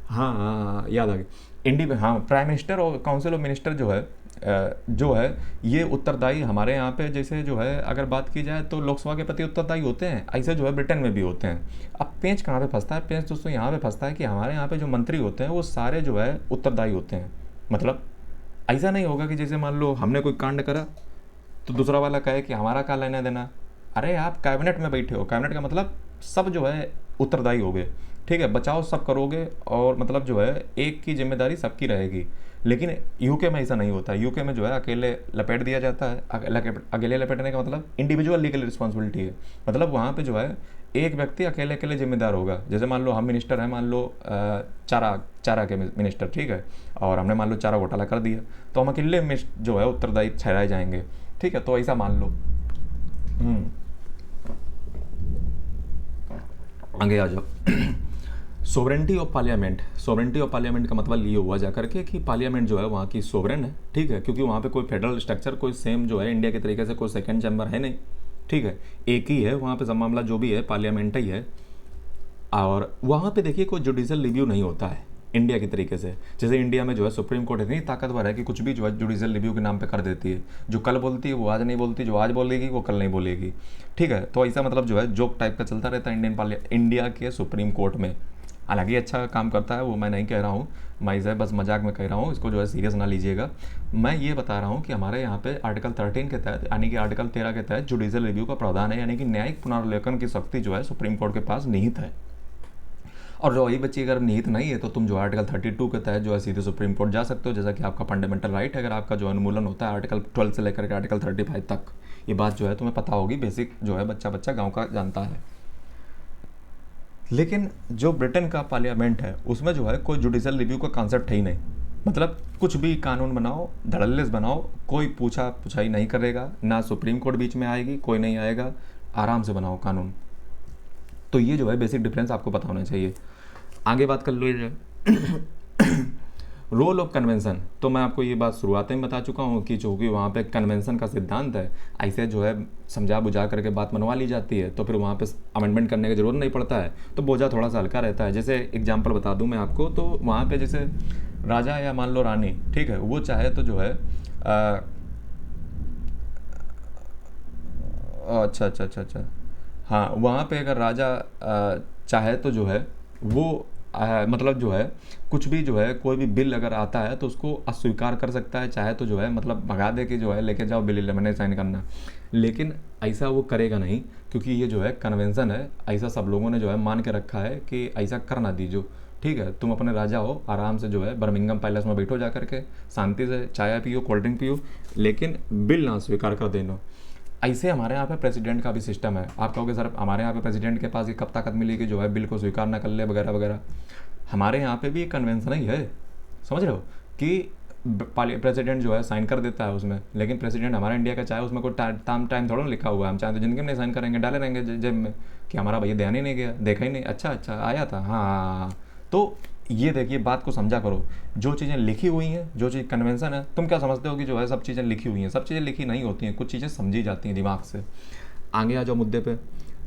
हाँ हाँ हाँ, याद आ गया। हाँ, प्राइम मिनिस्टर और काउंसिल ऑफ मिनिस्टर जो है ये उत्तरदायी हमारे यहाँ पे, जैसे जो है अगर बात की जाए तो लोकसभा के प्रति उत्तरदायी होते हैं, ऐसे जो है ब्रिटेन में भी होते हैं। अब पेंच कहाँ पे फंसता है? पेंच दोस्तों यहाँ पे फंसता है कि हमारे यहाँ पे जो मंत्री होते हैं वो सारे जो है उत्तरदायी होते हैं। मतलब ऐसा नहीं होगा कि जैसे मान लो हमने कोई कांड करा तो दूसरा वाला कहे कि हमारा क्या लेना देना। अरे आप कैबिनेट में बैठे हो, कैबिनेट का मतलब सब जो है उत्तरदायी हो गए, ठीक है, बचाव सब करोगे और मतलब जो है एक की जिम्मेदारी सबकी रहेगी। लेकिन यूके में ऐसा नहीं होता। यूके में जो है अकेले लपेट दिया जाता है। अकेले लपेटने का मतलब इंडिविजुअल लीगल रिस्पॉन्सिबिलिटी है। मतलब वहाँ पे जो है एक व्यक्ति अकेले अकेले जिम्मेदार होगा। जैसे मान लो हम मिनिस्टर हैं, मान लो चारा चारा के मिनिस्टर, ठीक है, और हमने मान लो चारा घोटाला कर दिया तो हम अकेले जो है उत्तरदायी ठहराए जाएंगे, ठीक है, तो ऐसा मान लो। आगे आ जाओ। Sovereignty of parliament. Sovereignty of parliament का मतलब ये हुआ जा करके कि पार्लियामेंट जो है वहाँ की सोवरेन है, ठीक है, क्योंकि वहाँ पे कोई फेडरल स्ट्रक्चर कोई सेम जो है इंडिया के तरीके से कोई सेकंड चैम्बर है नहीं, ठीक है, एक ही है वहाँ पे सब मामला जो भी है पार्लियामेंट ही है। और वहाँ पे देखिए कोई जुडिशल रिव्यू नहीं होता है इंडिया के तरीके से। जैसे इंडिया में जो है सुप्रीम कोर्ट इतनी ताकतवर है कि कुछ भी जो है जुडिशल रिव्यू के नाम पे कर देती है। जो कल बोलती है वो आज नहीं बोलती, जो आज बोलेगी वो कल नहीं बोलेगी, ठीक है। तो ऐसा मतलब जो है जोक टाइप का चलता रहता है इंडिया के सुप्रीम कोर्ट में। हालांकि अच्छा काम करता है वो, मैं नहीं कह रहा हूँ, मैं इसे बस मजाक में कह रहा हूँ, इसको जो है सीरियस ना लीजिएगा। मैं ये बता रहा हूँ कि हमारे यहाँ पे आर्टिकल 13 के तहत यानी कि आर्टिकल 13 के तहत जुडिशल रिव्यू का प्रावधान है, यानी कि न्यायिक पुनर्विलोकन की शक्ति जो है सुप्रीम कोर्ट के पास निहित है। और जो वही बच्ची अगर निहित नहीं है तो तुम जो आर्टिकल 32 के तहत जो है सीधे सुप्रीम कोर्ट जा सकते हो, जैसा कि आपका फंडामेंटल राइट है। अगर आपका जो अनुमूलन होता है आर्टिकल 12 से लेकर के आर्टिकल 35 तक, ये बात जो है तुम्हें पता होगी, बेसिक जो है बच्चा बच्चा गाँव का जानता है। लेकिन जो ब्रिटेन का पार्लियामेंट है उसमें जो है कोई जुडिशल रिव्यू का कॉन्सेप्ट है ही नहीं। मतलब कुछ भी कानून बनाओ, धड़ल्लेस बनाओ, कोई पूछा पुछाई नहीं करेगा, ना सुप्रीम कोर्ट बीच में आएगी, कोई नहीं आएगा, आराम से बनाओ कानून। तो ये जो है बेसिक डिफरेंस आपको पता होना चाहिए। आगे बात कर लो रोल ऑफ कन्वेंशन। तो मैं आपको ये बात शुरुआत में बता चुका हूँ कि चूँकि वहाँ पे कन्वेंशन का सिद्धांत है, ऐसे जो है समझा बुझा करके बात मनवा ली जाती है, तो फिर वहाँ पे अमेंडमेंट करने की जरूरत नहीं पड़ता है, तो बोझा थोड़ा सा हल्का रहता है। जैसे एग्जांपल बता दूँ मैं आपको, तो वहाँ पे जैसे राजा या मान लो रानी, ठीक है, वो चाहे तो जो है अच्छा, हाँ, वहाँ पे अगर राजा चाहे तो जो है वो मतलब जो है कुछ भी जो है कोई भी बिल अगर आता है तो उसको अस्वीकार कर सकता है, चाहे तो जो है मतलब भगा दे कि जो है लेके जाओ बिल, मैंने साइन करना। लेकिन ऐसा वो करेगा नहीं, क्योंकि ये जो है कन्वेंशन है, ऐसा सब लोगों ने जो है मान के रखा है कि ऐसा करना दीजिए, ठीक है। तुम अपने राजा हो, आराम से जो है बर्मिंघम पैलेस में बैठो जा करके, शांति से चाय पियो, कोल्ड ड्रिंक पियो, लेकिन बिल ना स्वीकार कर देना। ऐसे हमारे यहाँ पे प्रेसिडेंट का भी सिस्टम है। आप कहोगे सर हमारे यहाँ पे प्रेसिडेंट के पास ये कब ताकत मिली कि जो है बिल को स्वीकार ना कर ले वगैरह वगैरह। हमारे यहाँ पे भी एक कन्वेंशन ही है, समझ रहे हो, कि प्रेसिडेंट जो है साइन कर देता है उसमें, लेकिन प्रेसिडेंट हमारा इंडिया का चाहे उसमें कोई टाइम थोड़ा लिखा हुआ है, हम चाहे तो जिंदगी में नहीं साइन करेंगे, डाले रहेंगे जेब में कि हमारा भैया ध्यान ही नहीं गया, देखा ही नहीं, अच्छा आया था, हाँ। तो ये देखिए बात को समझा करो, जो चीज़ें लिखी हुई हैं, जो चीज़ कन्वेंशन है, तुम क्या समझते हो कि जो है सब चीज़ें लिखी हुई हैं? सब चीज़ें लिखी नहीं होती हैं, कुछ चीज़ें समझी जाती हैं दिमाग से। आगे आ जाओ मुद्दे पे।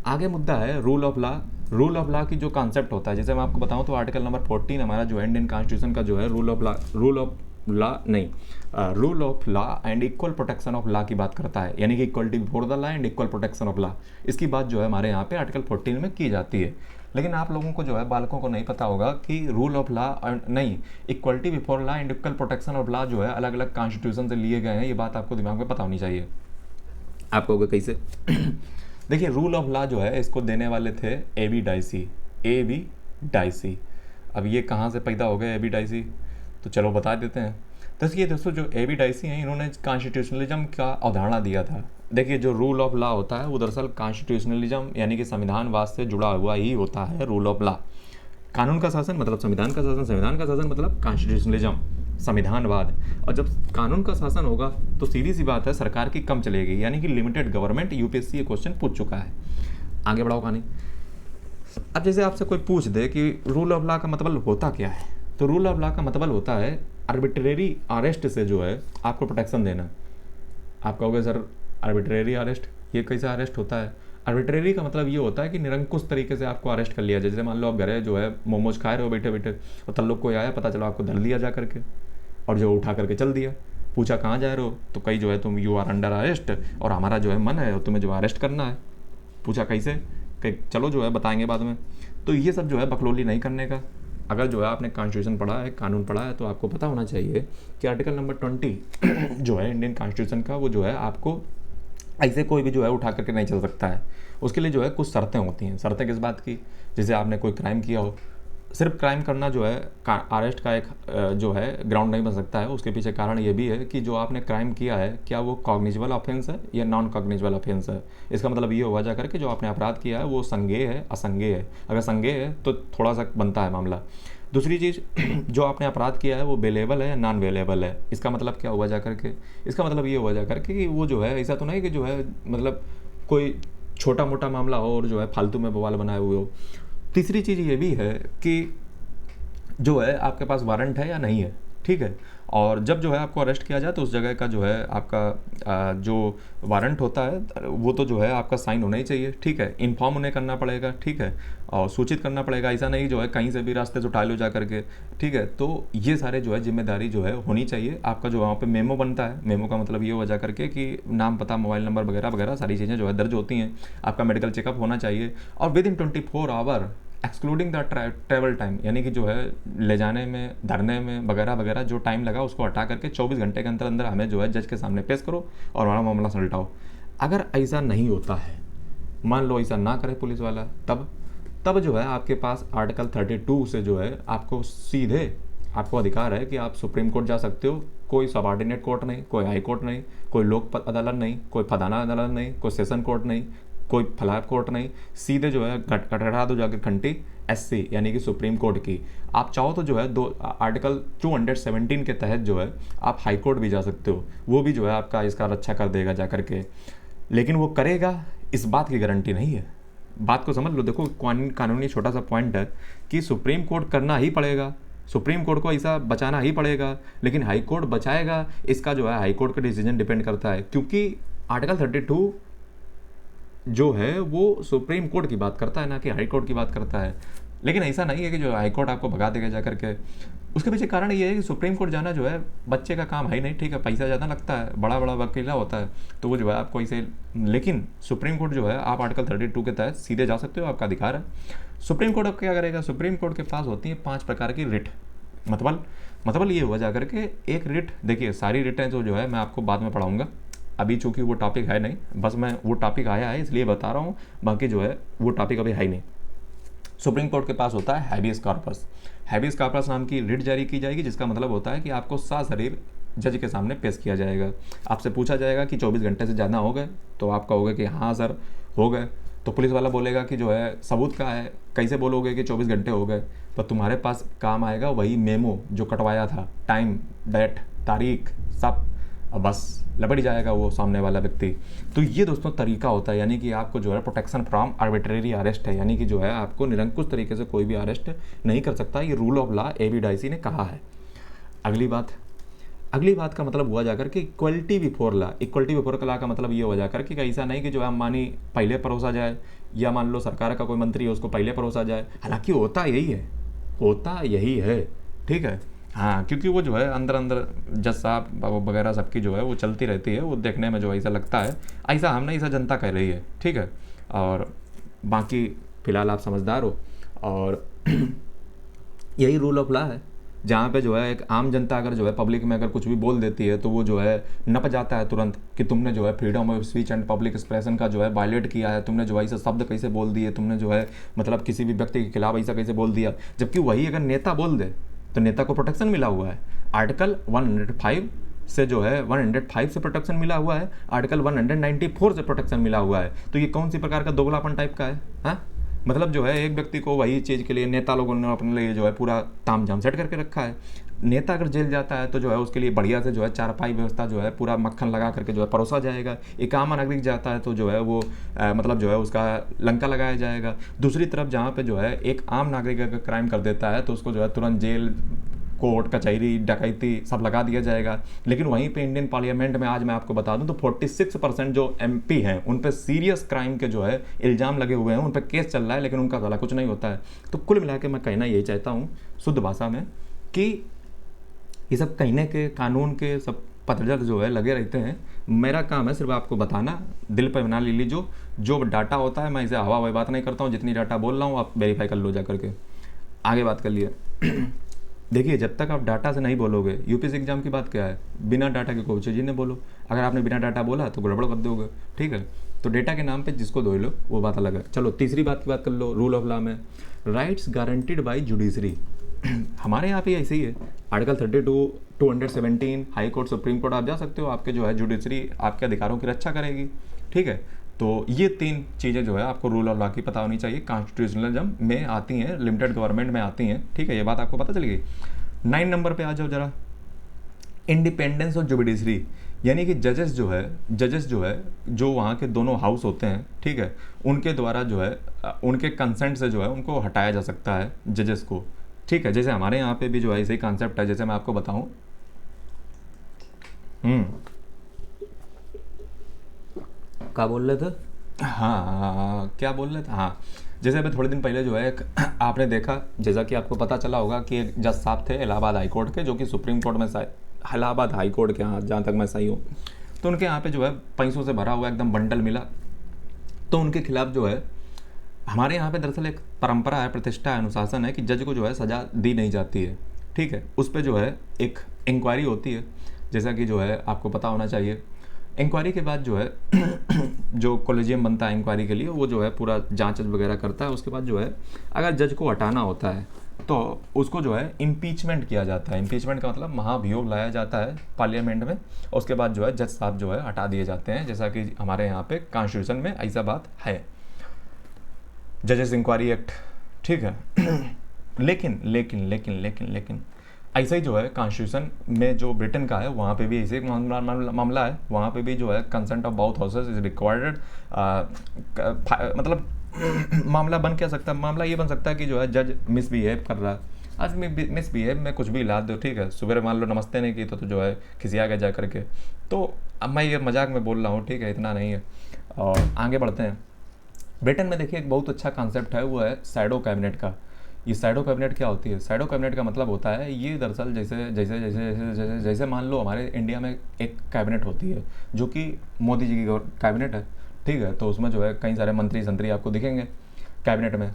आगे मुद्दा है rule of law. Rule of law की जो कॉन्सेप्ट होता है, जैसे मैं आपको बताऊं तो आर्टिकल नंबर 14 हमारा जो है इंडियन कॉन्स्टिट्यूशन का जो है rule of law and equal protection of law की बात करता है, यानी कि equality before the law and equal protection of law. इसकी बात जो है हमारे यहाँ पे आर्टिकल 14 में की जाती है। लेकिन आप लोगों को जो है बालकों को नहीं पता होगा कि रूल ऑफ लॉ नहीं, equality before law and equal protection of law जो है अलग अलग कॉन्स्टिट्यूशन से लिए गए हैं। ये बात आपको दिमाग में पता होनी चाहिए। आप कहोगे कैसे? देखिए रूल ऑफ लॉ जो है इसको देने वाले थे ए बी डाइसी। अब ये कहाँ से पैदा हो गए ए बी डाइसी, तो चलो बता देते हैं। तो ये दोस्तों जो ए बी डाइसी हैं इन्होंने कॉन्स्टिट्यूशनलिज्म का अवधारणा दिया था। देखिए जो रूल ऑफ लॉ होता है वो दरअसल कॉन्स्टिट्यूशनलिज्म यानी कि संविधानवाद से जुड़ा हुआ ही होता है। रूल ऑफ लॉ कानून का शासन मतलब संविधान का शासन, संविधान का शासन मतलब कॉन्स्टिट्यूशनलिज्म संविधानवाद। और जब कानून का शासन होगा तो सीधी सी बात है सरकार की कम चलेगी, यानी कि लिमिटेड गवर्नमेंट। यूपीएससी ये क्वेश्चन पूछ चुका है। आगे बढ़ाओ कहानी। अब जैसे आपसे कोई पूछ दे कि रूल ऑफ लॉ का मतलब होता क्या है, तो रूल ऑफ लॉ का मतलब होता है आर्बिट्रेरी अरेस्ट से जो है आपको प्रोटेक्शन देना। आप कहोगे सर आर्बिट्रेरी अरेस्ट ये कैसा अरेस्ट होता है? आर्बिट्रेरी का मतलब ये होता है कि निरंकुश तरीके से आपको अरेस्ट कर लिया जाए। जैसे मान लो आप घरे जो है मोमोज खा रहे हो बैठे बैठे, और तल्लुक कोई आया, पता चला आपको धर लिया जा करके, और जो उठा करके चल दिया। पूछा कहाँ जा रहे हो, तो कहीं जो है तुम यू आर अंडर अरेस्ट, और हमारा जो है मन है और तुम्हें जो है अरेस्ट करना है। पूछा कैसे, कहीं चलो जो है बताएंगे बाद में। तो ये सब जो है बकलोली नहीं करने का। अगर जो है आपने कॉन्स्टिट्यूशन पढ़ा है, कानून पढ़ा है, तो आपको पता होना चाहिए कि आर्टिकल नंबर 20 जो है इंडियन कॉन्स्टिट्यूशन का, वो जो है आपको ऐसे कोई भी जो है उठा करके नहीं चल सकता है। उसके लिए जो है कुछ शर्तें होती हैं। शर्तें किस बात की, जैसे आपने कोई क्राइम किया हो। सिर्फ क्राइम करना जो है अरेस्ट का एक जो है ग्राउंड नहीं बन सकता है। उसके पीछे कारण ये भी है कि जो आपने क्राइम किया है, क्या वो कॉग्निजेबल ऑफेंस है या नॉन कॉग्निजेबल ऑफेंस है। इसका मतलब ये हुआ जा करके जो आपने अपराध किया है वो संज्ञेय है, असंज्ञेय है। अगर संज्ञेय है तो थोड़ा सा बनता है मामला। दूसरी चीज़, जो आपने अपराध किया है वो बेलेबल है या नॉन बेलेबल है। इसका मतलब क्या हुआ जा करके, इसका मतलब ये हुआ जा करके कि वो जो है ऐसा तो नहीं कि जो है मतलब कोई छोटा मोटा मामला हो और जो है फालतू में बवाल बनाए हुए हो। तीसरी चीज़ ये भी है कि जो है आपके पास वारंट है या नहीं है, ठीक है। और जब जो है आपको अरेस्ट किया जाए तो उस जगह का जो है आपका जो वारंट होता है वो तो जो है आपका साइन होना ही चाहिए, ठीक है। इन्फॉर्म उन्हें करना पड़ेगा, ठीक है, और सूचित करना पड़ेगा। ऐसा नहीं जो है कहीं से भी रास्ते से उठा लो जा करके, ठीक है। तो ये सारे जो है जिम्मेदारी जो है होनी चाहिए। आपका जो वहाँ पे मेमो बनता है, मेमो का मतलब ये हो जा करके कि नाम, पता, मोबाइल नंबर वगैरह वगैरह सारी चीज़ें जो है दर्ज होती हैं। आपका मेडिकल चेकअप होना चाहिए, और within 24 hour excluding the travel time, यानी कि जो है ले जाने में, धरने में वगैरह वगैरह जो टाइम लगा उसको हटा करके 24 घंटे के अंदर अंदर हमें जो है जज के सामने पेश करो और हमारा मामला सुलटाओ। अगर ऐसा नहीं होता है, मान लो ऐसा ना करे पुलिस वाला, तब जो है आपके पास आर्टिकल 32 से जो है आपको सीधे आपको अधिकार है कि आप सुप्रीम कोर्ट जा सकते हो। कोई सबऑर्डिनेट कोर्ट नहीं, कोई हाई कोर्ट नहीं, कोई लोक अदालत नहीं, कोई फदाना अदालत नहीं, कोई सेशन कोर्ट नहीं, कोई फलाह कोर्ट नहीं। सीधे जो है कटरा दो जाकर घंटी एससी यानी कि सुप्रीम कोर्ट की। आप चाहो तो जो है आर्टिकल 217 के तहत जो है आप हाई कोर्ट भी जा सकते हो, वो भी जो है आपका इसका रक्षा कर देगा जा करके। लेकिन वो करेगा, इस बात की गारंटी नहीं है। बात को समझ लो। देखो कानूनी छोटा सा पॉइंट है कि सुप्रीम कोर्ट करना ही पड़ेगा, सुप्रीम कोर्ट को ऐसा बचाना ही पड़ेगा। लेकिन हाई कोर्ट बचाएगा, इसका जो है हाई कोर्ट का डिसीजन डिपेंड करता है, क्योंकि आर्टिकल 32 जो है वो सुप्रीम कोर्ट की बात करता है, ना कि हाई कोर्ट की बात करता है। लेकिन ऐसा नहीं है कि जो हाई कोर्ट आपको भगा देगा जा करके। उसके पीछे कारण ये है कि सुप्रीम कोर्ट जाना जो है बच्चे का काम है ही नहीं, ठीक है। पैसा ज़्यादा लगता है, बड़ा बड़ा वकीला होता है, तो वो जो है आपको ऐसे। लेकिन सुप्रीम कोर्ट जो है आप आर्टिकल 32 के तहत सीधे जा सकते हो, आपका अधिकार है। सुप्रीम कोर्ट अब क्या करेगा, सुप्रीम कोर्ट के पास होती है 5 प्रकार की रिट। मतलब ये हुआ जा करके एक रिट, देखिए सारी रिटें जो है मैं आपको बाद में पढ़ाऊँगा, अभी चूंकि वो टॉपिक है नहीं, बस मैं वो टॉपिक आया है इसलिए बता रहा हूँ, बाकी जो है वो टॉपिक अभी है नहीं। सुप्रीम कोर्ट के पास होता है हैबियस कॉर्पस। हैबियस कॉर्पस नाम की रिट जारी की जाएगी, जिसका मतलब होता है कि आपको सशरीर जज के सामने पेश किया जाएगा। आपसे पूछा जाएगा कि 24 घंटे से ज़्यादा हो गए, तो आप कहोगे कि हाँ सर हो गए। तो पुलिस वाला बोलेगा कि जो है सबूत का है, कैसे बोलोगे कि 24 घंटे हो गए। तो तुम्हारे पास काम आएगा वही मेमो जो कटवाया था, टाइम, डेट, तारीख, सब, बस लपट जाएगा वो सामने वाला व्यक्ति। तो ये दोस्तों तरीका होता है, यानी कि आपको जो है प्रोटेक्शन फ्रॉम आर्बिट्रेरी अरेस्ट है, यानी कि जो है आपको निरंकुश तरीके से कोई भी अरेस्ट नहीं कर सकता। ये rule of law AB Dicey ने कहा है। अगली बात का मतलब हुआ जाकर कि equality before law. Equality before law का मतलब ये हो जाकर कि ऐसा नहीं कि जो है मानी पहले परोसा जाए, या मान लो सरकार का कोई मंत्री है उसको पहले परोसा जाए। हालांकि होता यही है, ठीक है। हाँ, क्योंकि वो जो है अंदर अंदर जज साहब वगैरह सबकी जो है वो चलती रहती है, वो देखने में जो ऐसा लगता है, ऐसा हम नहीं, ऐसा जनता कह रही है, ठीक है। और बाकी फ़िलहाल आप समझदार हो, और यही रूल ऑफ लॉ है, जहाँ पे जो है एक आम जनता अगर जो है पब्लिक में अगर कुछ भी बोल देती है तो वो जो है नप जाता है तुरंत कि तुमने जो है freedom of speech and public expression का जो है वायलेट किया है, तुमने जो है ऐसे शब्द कैसे बोल दिए, तुमने जो है मतलब किसी भी व्यक्ति के खिलाफ ऐसा कैसे बोल दिया। जबकि वही अगर नेता बोल दे तो नेता को प्रोटेक्शन मिला हुआ है। आर्टिकल 105 से जो है 105 से प्रोटेक्शन मिला हुआ है, आर्टिकल 194 से प्रोटेक्शन मिला हुआ है। तो ये कौन सी प्रकार का दोगलापन टाइप का है? हाँ, मतलब जो है एक व्यक्ति को वही चीज़ के लिए नेता लोगों ने अपने लिए जो है पूरा तामझाम सेट करके रखा है। नेता अगर जेल जाता है तो जो है उसके लिए बढ़िया से जो है चारपाई व्यवस्था जो है पूरा मक्खन लगा करके जो है परोसा जाएगा। एक आम नागरिक जाता है तो जो है वो मतलब जो है उसका लंका लगाया जाएगा। दूसरी तरफ जहाँ पे जो है एक आम नागरिक अगर क्राइम कर देता है तो उसको जो है तुरंत जेल कोर्ट कचहरी डकैती सब लगा दिया जाएगा। लेकिन वहीं पे इंडियन पार्लियामेंट में आज मैं आपको बता दूं तो 46% जो एमपी हैं उन पे सीरियस क्राइम के जो है इल्ज़ाम लगे हुए हैं, उन पे केस चल रहा है, लेकिन उनका साला कुछ नहीं होता है। तो कुल मिला के मैं कहना यही चाहता हूँ शुद्ध भाषा में कि ये सब कहने के कानून के सब पतझड़ जो है लगे रहते हैं। मेरा काम है सिर्फ आपको बताना, दिल पे बना ले लीजिए। जो डाटा होता है मैं इसे हवा हवाई बात नहीं करता हूँ, जितनी डाटा बोल रहा हूँ आप वेरीफाई कर लो जा करके। आगे बात कर लिए। देखिए जब तक आप डाटा से नहीं बोलोगे, यूपीएससी एग्जाम की बात क्या है, बिना डाटा के कोई चीज़ नहीं बोलो। अगर आपने बिना डाटा बोला तो गड़बड़ कर दोगे, ठीक है। तो डेटा के नाम पे जिसको दो लो वो बात अलग है। चलो तीसरी बात की बात कर लो, रूल ऑफ लॉ में राइट्स गारंटीड बाय जुडिशरी। हमारे यहाँ पे ऐसे ही है, article 32, 217, high court supreme court आप जा सकते हो, आपके जो है जुडिशरी आपके अधिकारों की रक्षा करेगी, ठीक है। तो ये 3 चीज़ें जो है आपको रूल ऑफ लॉ की पता होनी चाहिए, कॉन्स्टिट्यूशनलिज्म में आती हैं, लिमिटेड गवर्नमेंट में आती हैं, ठीक है। ये बात आपको पता चलेगी। 9 नंबर पे आ जाओ जरा, इंडिपेंडेंस ऑफ जुडिशरी, यानी कि जजेस जो है जो वहाँ के दोनों हाउस होते हैं, ठीक है, उनके द्वारा जो है उनके कंसेंट से जो है उनको हटाया जा सकता है जजेस को, ठीक है। जैसे हमारे यहाँ पे भी जो है ऐसे ही कॉन्सेप्ट है, जैसे मैं आपको बताऊँ। क्या बोल रहे थे? हाँ क्या बोल रहे थे, हाँ। जैसे अभी थोड़े दिन पहले जो है आपने देखा, जैसा कि आपको पता चला होगा कि एक जज साहब थे इलाहाबाद हाई कोर्ट के, जो कि सुप्रीम कोर्ट में इलाहाबाद हाई कोर्ट के यहाँ जहाँ तक मैं सही हूँ, तो उनके यहाँ पे जो है पैसों से भरा हुआ एकदम बंडल मिला। तो उनके खिलाफ जो है हमारे यहाँ पे दरअसल एक परंपरा है, प्रतिष्ठा है, अनुशासन है कि जज को जो है सज़ा दी नहीं जाती है, ठीक है। उस पर जो है एक इंक्वायरी होती है, जैसा कि जो है आपको पता होना चाहिए। इंक्वायरी के बाद जो है जो कॉलेजियम बनता है इंक्वायरी के लिए, वो जो है पूरा जांच वगैरह करता है। उसके बाद जो है अगर जज को हटाना होता है तो उसको जो है इम्पीचमेंट किया जाता है। इम्पीचमेंट का मतलब महाभियोग लाया जाता है पार्लियामेंट में, उसके बाद जो है जज साहब जो है हटा दिए जाते हैं, जैसा कि हमारे यहाँ पे कॉन्स्टिट्यूशन में ऐसा बात है, जजेस इंक्वायरी एक्ट, ठीक है। लेकिन लेकिन लेकिन लेकिन लेकिन ऐसा ही जो है कॉन्स्टिट्यूशन में जो ब्रिटेन का है वहाँ पे भी ऐसे एक मामला है, वहाँ पे भी जो है consent of both houses is required. मतलब मामला बन क्या सकता है, मामला ये बन सकता है कि जो है जज मिसबिहेव कर रहा है। आज मिसबिहेव में कुछ भी ला दो, ठीक है। सुबह मान लो नमस्ते नहीं की तो जो है किसी आगे जा करके, तो अब मैं ये मजाक में बोल रहा हूँ, ठीक है, इतना नहीं है। और आगे बढ़ते हैं। ब्रिटेन में देखिए एक बहुत अच्छा कॉन्सेप्ट है, वो है शैडो कैबिनेट का। ये शैडो कैबिनेट क्या होती है? शैडो कैबिनेट का मतलब होता है ये दरअसल जैसे जैसे जैसे जैसे जैसे जैसे मान लो हमारे इंडिया में एक कैबिनेट होती है जो कि मोदी जी की कैबिनेट है, ठीक है। तो उसमें जो है कई सारे मंत्री संतरी आपको दिखेंगे कैबिनेट में।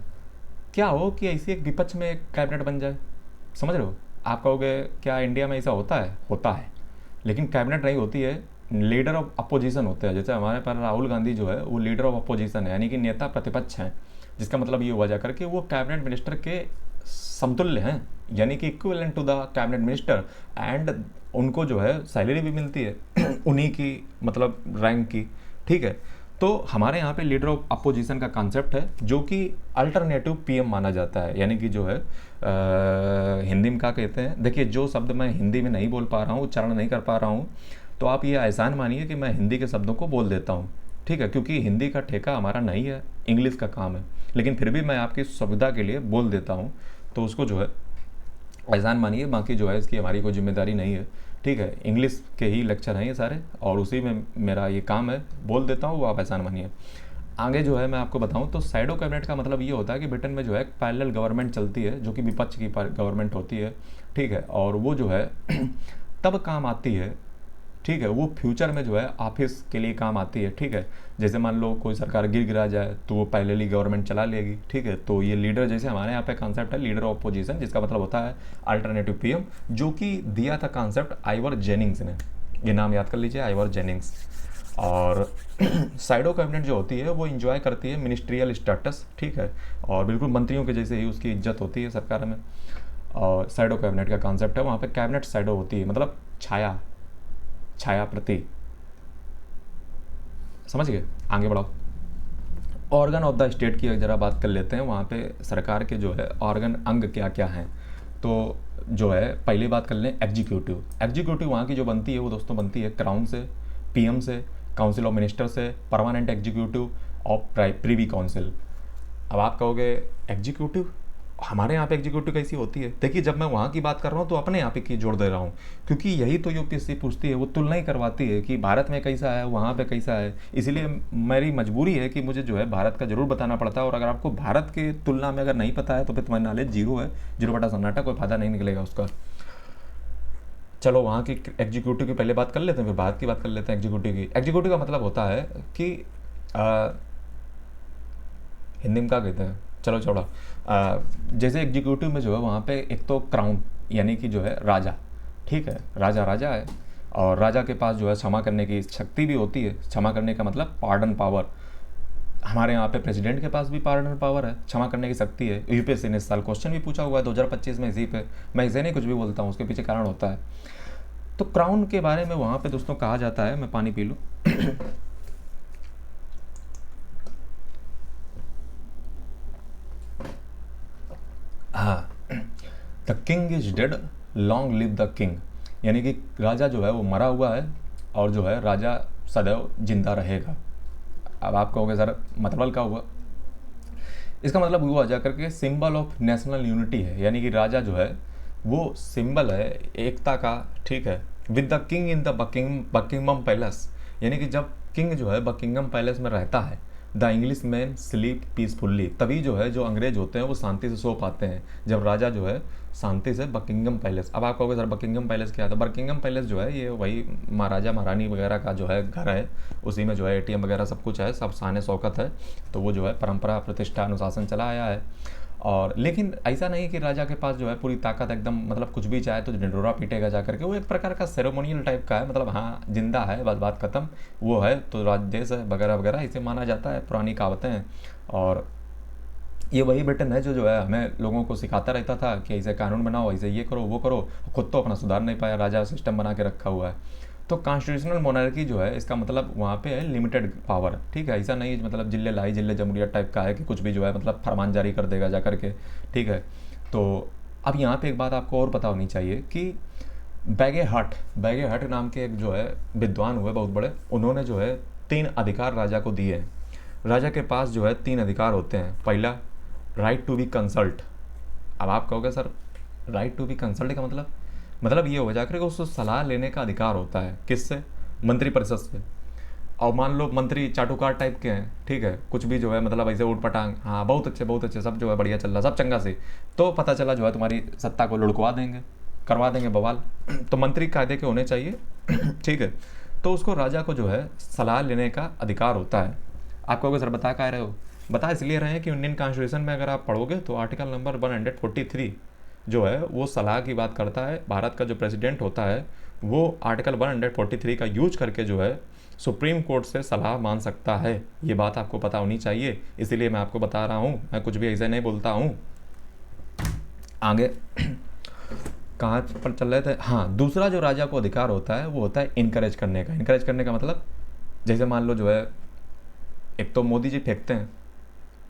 क्या हो कि ऐसी एक विपक्ष में एक कैबिनेट बन जाए, समझ रहे हो? आप कहोगे क्या इंडिया में ऐसा होता है? होता है, लेकिन कैबिनेट नहीं होती है, लीडर ऑफ अपोजिशन होते हैं। जैसे हमारे पास राहुल गांधी जो है वो लीडर ऑफ अपोजिशन है, यानी कि नेता प्रतिपक्ष हैं, जिसका मतलब ये हुआ जाकर के वो कैबिनेट मिनिस्टर के समतुल्य हैं, यानी कि equivalent to the cabinet minister. And उनको जो है सैलरी भी मिलती है उन्हीं की मतलब रैंक की, ठीक है। तो हमारे यहाँ पे लीडर ऑफ अपोजिशन का कॉन्सेप्ट है जो कि अल्टरनेटिव पीएम माना जाता है, यानी कि जो है हिंदी में क्या कहते हैं, देखिए जो शब्द मैं हिंदी में नहीं बोल पा रहा हूँ, उच्चारण नहीं कर पा रहा हूँ, तो आप ये एहसान मानिए कि मैं हिंदी के शब्दों को बोल देता हूँ, ठीक है, क्योंकि हिंदी का ठेका हमारा नहीं है, इंग्लिश का काम है, लेकिन फिर भी मैं आपकी सुविधा के लिए बोल देता हूँ, तो उसको जो है एहसान मानिए। बाकी जो है इसकी हमारी कोई जिम्मेदारी नहीं है, ठीक है। इंग्लिश के ही लेक्चर हैं ये सारे और उसी में मेरा ये काम है, बोल देता हूँ, वो आप एहसान मानिए। आगे जो है मैं आपको बताऊं तो शैडो कैबिनेट का मतलब ये होता है कि ब्रिटेन में जो है पैरेलल गवर्नमेंट चलती है जो कि विपक्ष की गवर्नमेंट होती है, ठीक है। और वो जो है तब काम आती है, ठीक है, वो फ्यूचर में जो है ऑफिस के लिए काम आती है, ठीक है। जैसे मान लो कोई सरकार गिरा जाए तो वो पैरेलली गवर्नमेंट चला लेगी, ठीक है। तो ये लीडर, जैसे हमारे यहाँ पे कॉन्सेप्ट है लीडर ऑफ अपोजिशन, जिसका मतलब होता है अल्टरनेटिव पीएम, जो कि दिया था कॉन्सेप्ट आइवर जेनिंग्स ने, ये नाम याद कर लीजिए, आइवर जेनिंग्स। और शैडो कैबिनेट जो होती है वो इंजॉय करती है मिनिस्ट्रियल स्टेटस, ठीक है, और बिल्कुल मंत्रियों के जैसे ही उसकी इज्जत होती है सरकार में। और शैडो कैबिनेट का कॉन्सेप्ट है, वहाँ पे कैबिनेट शैडो होती है, मतलब छाया प्रति, समझ गए? आगे बढ़ाओ। ऑर्गन ऑफ द स्टेट की जरा बात कर लेते हैं। वहाँ पे सरकार के जो है ऑर्गन अंग क्या क्या हैं, तो जो है पहली बात कर लें एग्जीक्यूटिव वहाँ की जो बनती है वो दोस्तों बनती है क्राउन से, पीएम से, काउंसिल ऑफ मिनिस्टर से, permanent executive of Privi council. अब आप कहोगे एग्जीक्यूटिव हमारे यहाँ पे एग्जीक्यूटिव कैसी होती है, देखिए जब मैं वहाँ की बात कर रहा हूँ तो अपने यहाँ पे की जोड़ दे रहा हूँ, क्योंकि यही तो यूपीएससी पूछती है, वो तुलना ही करवाती है कि भारत में कैसा है वहाँ पे कैसा है। इसीलिए मेरी मजबूरी है कि मुझे जो है भारत का जरूर बताना पड़ता है, और अगर आपको भारत के तुलना में अगर नहीं पता है तो फिर तुम्हारी नॉलेज जीरो है, जीरो बटा सन्नाटा, कोई फायदा नहीं निकलेगा उसका। चलो वहाँ की एग्जीक्यूटिव की पहले बात कर लेते हैं, फिर भारत की बात कर लेते हैं एग्जीक्यूटिव की। एग्जीक्यूटिव का मतलब होता है कि हिंदी में क्या कहते हैं, चलो छोड़ो। जैसे एग्जीक्यूटिव में जो है वहाँ पे एक तो क्राउन यानी कि जो है राजा, ठीक है, राजा राजा है, और राजा के पास जो है क्षमा करने की शक्ति भी होती है। क्षमा करने का मतलब पार्डन पावर। हमारे यहाँ पे प्रेसिडेंट के पास भी पार्डन पावर है, क्षमा करने की शक्ति है। यूपीएससी ने इस साल क्वेश्चन भी पूछा हुआ है 2025 में इसी पे। मैं इसे नहीं कुछ भी बोलता हूँ, उसके पीछे कारण होता है। तो क्राउन के बारे में वहाँ पे दोस्तों कहा जाता है, मैं पानी पी लूँ। हाँ, the king is dead, long live the king, यानी कि राजा जो है वो मरा हुआ है और जो है राजा सदैव जिंदा रहेगा। अब आप कहोगे सर मतलब क्या हुआ, इसका मतलब हुआ जा करके सिंबल ऑफ नेशनल यूनिटी है, यानी कि राजा जो है वो सिंबल है एकता का, ठीक है। With the king in the Buckingham palace, यानी कि जब किंग जो है बकिंगम पैलेस में रहता है, the English man sleep peacefully, तभी जो है जो अंग्रेज होते हैं वो शांति से सो पाते हैं, जब राजा जो है शांति से बकिंगम पैलेस। अब आप कहोगे सर बकिंगम पैलेस क्या था, बकिंगम पैलेस जो है ये वही महाराजा महारानी वगैरह का जो है घर है, उसी में जो है एटीएम वगैरह सब कुछ है, सब शान शौकत है, तो वो जो है परंपरा प्रतिष्ठा अनुशासन चला आया है। और लेकिन ऐसा नहीं कि राजा के पास जो है पूरी ताकत एकदम, मतलब कुछ भी चाहे तो ढिंढोरा पीटेगा जा करके, वो एक प्रकार का सेरेमोनियल टाइप का है, मतलब हाँ जिंदा है बस बात खत्म, वो है तो राज देश है वगैरह वगैरह, इसे माना जाता है, पुरानी कहावतें हैं। और ये वही ब्रिटेन है जो है हमें लोगों को सिखाता रहता था कि ऐसे कानून बनाओ, ऐसे ये करो वो करो, खुद तो अपना सुधार नहीं पाया, राजा सिस्टम बना के रखा हुआ है। तो कॉन्स्टिट्यूशनल मोनार्की जो है इसका मतलब वहाँ पे है लिमिटेड पावर, ठीक है, ऐसा नहीं मतलब जिले लाई जिले जमहूरियत टाइप का है कि कुछ भी जो है मतलब फरमान जारी कर देगा जा करके, ठीक है। तो अब यहाँ पे एक बात आपको और पता होनी चाहिए कि बैगे हट नाम के एक जो है विद्वान हुए बहुत बड़े, उन्होंने जो है 3 अधिकार राजा को दिए हैं। राजा के पास जो है 3 अधिकार होते हैं। पहला, राइट टू बी कंसल्ट। अब आप कहोगे sir right to be consult का मतलब ये हो जाकर उसको सलाह लेने का अधिकार होता है, किससे, मंत्रिपरिषद से। और मान लो मंत्री चाटुकार टाइप के हैं, ठीक है, कुछ भी जो है मतलब ऐसे उठ पटांग, हाँ बहुत अच्छे सब जो है बढ़िया चल रहा, सब चंगा से, तो पता चला जो है तुम्हारी सत्ता को लुढ़कवा देंगे, करवा देंगे बवाल। तो मंत्री कायदे के होने चाहिए, ठीक है। तो उसको राजा को जो है सलाह लेने का अधिकार होता है। आप कहोगे सर बता क्या रहे हो, बता इसलिए रहे हैं कि इंडियन कॉन्स्टिट्यूशन में अगर आप पढ़ोगे तो आर्टिकल नंबर 143 जो है वो सलाह की बात करता है। भारत का जो प्रेसिडेंट होता है वो आर्टिकल 143 का यूज करके जो है सुप्रीम कोर्ट से सलाह मांग सकता है। ये बात आपको पता होनी चाहिए, इसीलिए मैं आपको बता रहा हूँ, मैं कुछ भी ऐसे नहीं बोलता हूँ। आगे कहाँ पर चल रहे थे, हाँ, दूसरा जो राजा को अधिकार होता है वो होता है इनकरेज करने का। इनकरेज करने का मतलब जैसे मान लो जो है एक तो मोदी जी फेंकते हैं,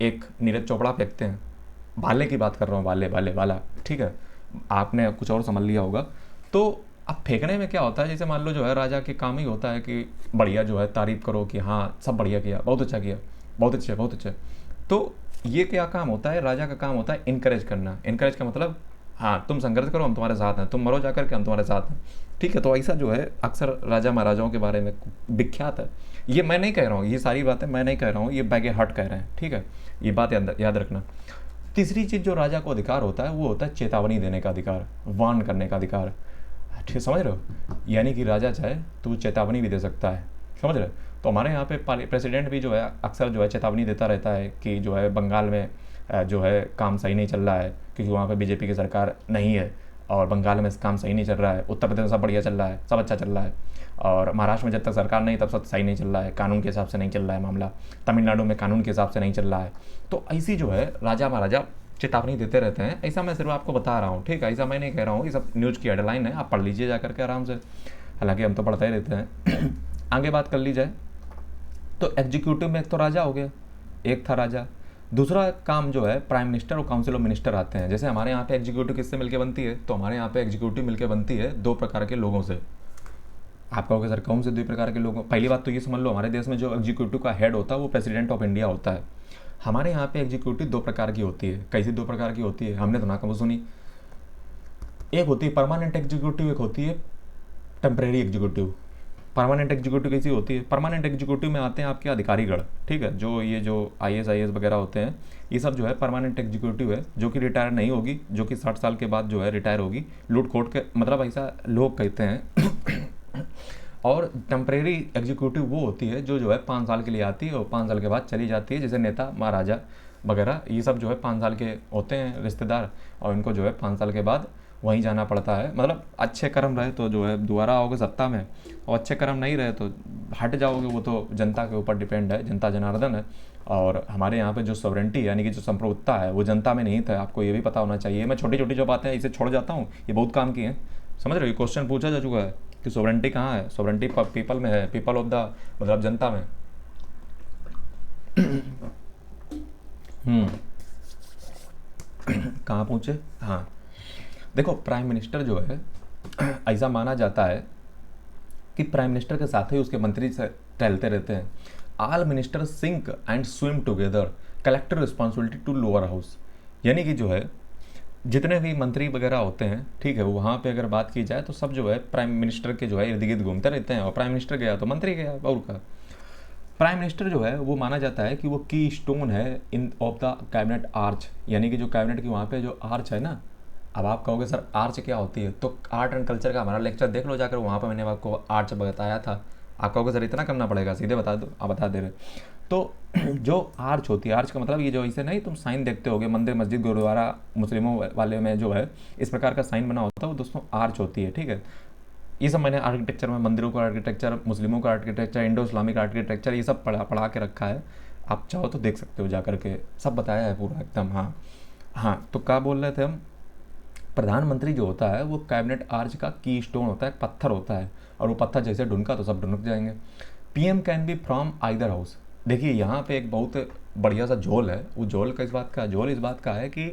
एक नीरज चोपड़ा फेंकते हैं, भाले की बात कर रहा हूँ, भाला, ठीक है, आपने कुछ और समझ लिया होगा। तो अब फेंकने में क्या होता है, जैसे मान लो जो है राजा के काम ही होता है कि बढ़िया जो है तारीफ करो कि हाँ सब बढ़िया किया, बहुत अच्छा किया, बहुत अच्छे। तो ये क्या काम होता है, राजा का काम होता है इनकरेज करना। इनकरेज का मतलब हाँ तुम संघर्ष करो हम तुम्हारे साथ हैं, तुम मरो जाकर के हम तुम्हारे साथ हैं, ठीक है। तो ऐसा जो है अक्सर राजा महाराजाओं के बारे में विख्यात है। ये मैं नहीं कह रहा हूँ, ये सारी बातें मैं नहीं कह रहा हूँ, ये बैगे हट कह रहे हैं, ठीक है, ये बात याद रखना। तीसरी चीज़ जो राजा को अधिकार होता है वो होता है चेतावनी देने का अधिकार, वार्न करने का अधिकार, ठीक समझ रहे हो, यानी कि राजा चाहे तो चेतावनी भी दे सकता है, समझ रहे हो। तो हमारे यहाँ पे प्रेसिडेंट भी जो है अक्सर जो है चेतावनी देता रहता है कि जो है बंगाल में जो है काम सही नहीं चल रहा है, क्योंकि वहाँ पे बीजेपी की सरकार नहीं है, और बंगाल में काम सही नहीं चल रहा है, उत्तर प्रदेश में सब बढ़िया चल रहा है, सब अच्छा चल रहा है, और महाराष्ट्र में जब तक सरकार नहीं तब सब सही नहीं चल रहा है, कानून के हिसाब से नहीं चल रहा है मामला, तमिलनाडु में कानून के हिसाब से नहीं चल रहा है। तो ऐसी जो है राजा महाराजा चेतावनी देते रहते हैं, ऐसा मैं सिर्फ आपको बता रहा हूँ, ठीक है, ऐसा मैं नहीं कह रहा हूँ, ये सब न्यूज़ की हेडलाइन है, आप पढ़ लीजिए जा करके आराम से, हालांकि हम तो पढ़ते ही रहते हैं। आगे बात कर ली जाए तो एग्जीक्यूटिव में एक तो राजा हो गया, एक था राजा। दूसरा काम जो है प्राइम मिनिस्टर और काउंसिल ऑफ मिनिस्टर आते हैं। जैसे हमारे यहाँ पे एग्जीक्यूटिव किससे मिलकर बनती है, तो हमारे यहाँ पे एग्जीक्यूटिव मिलकर बनती है 2 प्रकार के लोगों से। आप कहोगे सर कौन से 2 प्रकार के लोगों, पहली बात तो ये समझ लो हमारे देश में जो एग्जीक्यूटिव का हेड होता है वो प्रेसिडेंट ऑफ इंडिया होता है। हमारे यहाँ पे एग्जीक्यूटिव दो प्रकार की होती है। कैसी दो प्रकार की होती है, हमने तो ना कभी सुनी। एक होती है परमानेंट एग्जीक्यूटिव, एक होती है टेम्परेरी एग्जीक्यूटिव। परमानेंट एग्जीक्यूटिव कैसी होती है, परमानेंट एग्जीक्यूटिव में आते हैं आपके अधिकारीगण, ठीक है, जो ये जो IAS वगैरह होते हैं, ये सब जो है परमानेंट एग्जीक्यूटिव है, जो कि रिटायर नहीं होगी, जो कि 60 साल के बाद जो है रिटायर होगी, लूट खोट के, मतलब ऐसा लोग कहते हैं। और टेम्परेरी एग्जीक्यूटिव वो होती है जो है 5 साल के लिए आती है और 5 साल के बाद चली जाती है, जैसे नेता महाराजा वगैरह, ये सब जो है 5 साल के होते हैं रिश्तेदार, और इनको जो है 5 साल के बाद वहीं जाना पड़ता है। मतलब अच्छे कर्म रहे तो जो है दोबारा आओगे सत्ता में, और अच्छे कर्म नहीं रहे तो हट जाओगे, वो तो जनता के ऊपर डिपेंड है, जनता जनार्दन है। और हमारे यहाँ पे जो सॉवरेंटी यानी कि जो संप्रभुत्ता है वो जनता में नहीं था, आपको ये भी पता होना चाहिए। मैं छोटी छोटी जो बातें हैं इसे छोड़ जाता हूँ, ये बहुत काम की हैं, समझ रहे हो। क्वेश्चन पूछा जा चुका है कि सॉवरेंटी कहाँ है, सॉवरेंटी पीपल में है, पीपल ऑफ द मतलब जनता में। हम्म कहाँ पूछे, हाँ देखो प्राइम मिनिस्टर जो है, ऐसा माना जाता है कि प्राइम मिनिस्टर के साथ ही उसके मंत्री से टहलते रहते हैं। All minister sink and swim together, collective responsibility to lower house, यानी कि जो है जितने भी मंत्री वगैरह होते हैं, ठीक है, वहाँ पे अगर बात की जाए तो सब जो है प्राइम मिनिस्टर के जो है इर्द गिर्द घूमते रहते हैं, और प्राइम मिनिस्टर गया तो मंत्री गया, और का प्राइम मिनिस्टर जो है वो माना जाता है कि वो की स्टोन है इन ऑफ द कैबिनेट आर्च, यानी कि जो कैबिनेट की वहाँ पे जो आर्च है ना। अब आप कहोगे सर आर्च क्या होती है, तो आर्ट एंड कल्चर का हमारा लेक्चर देख लो जाकर, वहाँ पर मैंने आपको आर्च बताया था। आप कहोगे सर इतना करना पड़ेगा, सीधे बता दो, आप बता दे रहे। तो जो आर्च होती है, आर्च का मतलब ये जो ऐसे नहीं तुम साइन देखते होगे मंदिर मस्जिद गुरुद्वारा मुस्लिमों वाले में जो है इस प्रकार का साइन बना होता है, वो दोस्तों आर्च होती है, ठीक है। ये सब मैंने आर्किटेक्चर में, मंदिरों का आर्किटेक्चर, मुस्लिमों का आर्किटेक्चर, इंडो इस्लामिक आर्किटेक्चर, ये सब पढ़ा के रखा है, आप चाहो तो देख सकते हो जा करके, सब बताया है पूरा एकदम। हाँ हाँ, तो क्या बोल रहे थे हम, प्रधानमंत्री जो होता है वो कैबिनेट आर्च का की स्टोन होता है, पत्थर होता है, और वो पत्थर जैसे ढुनका तो सब ढुनक जाएंगे। PM can be from either house. देखिए यहाँ पे एक बहुत बढ़िया सा झोल है, वो झोल का इस बात का, झोल इस बात का है कि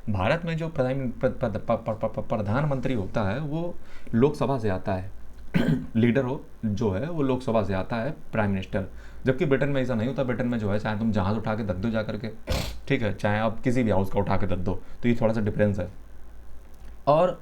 भारत में जो प्रधानमंत्री होता है वो लोकसभा से आता है। लीडर हो जो है वो लोकसभा से आता है, प्राइम मिनिस्टर। जबकि ब्रिटेन में ऐसा नहीं होता, ब्रिटेन में जो है चाहे तुम जहाज़ उठा के दे दो जा करके, ठीक है, चाहे आप किसी भी हाउस का उठा के दे दो, तो ये थोड़ा सा डिफरेंस है। और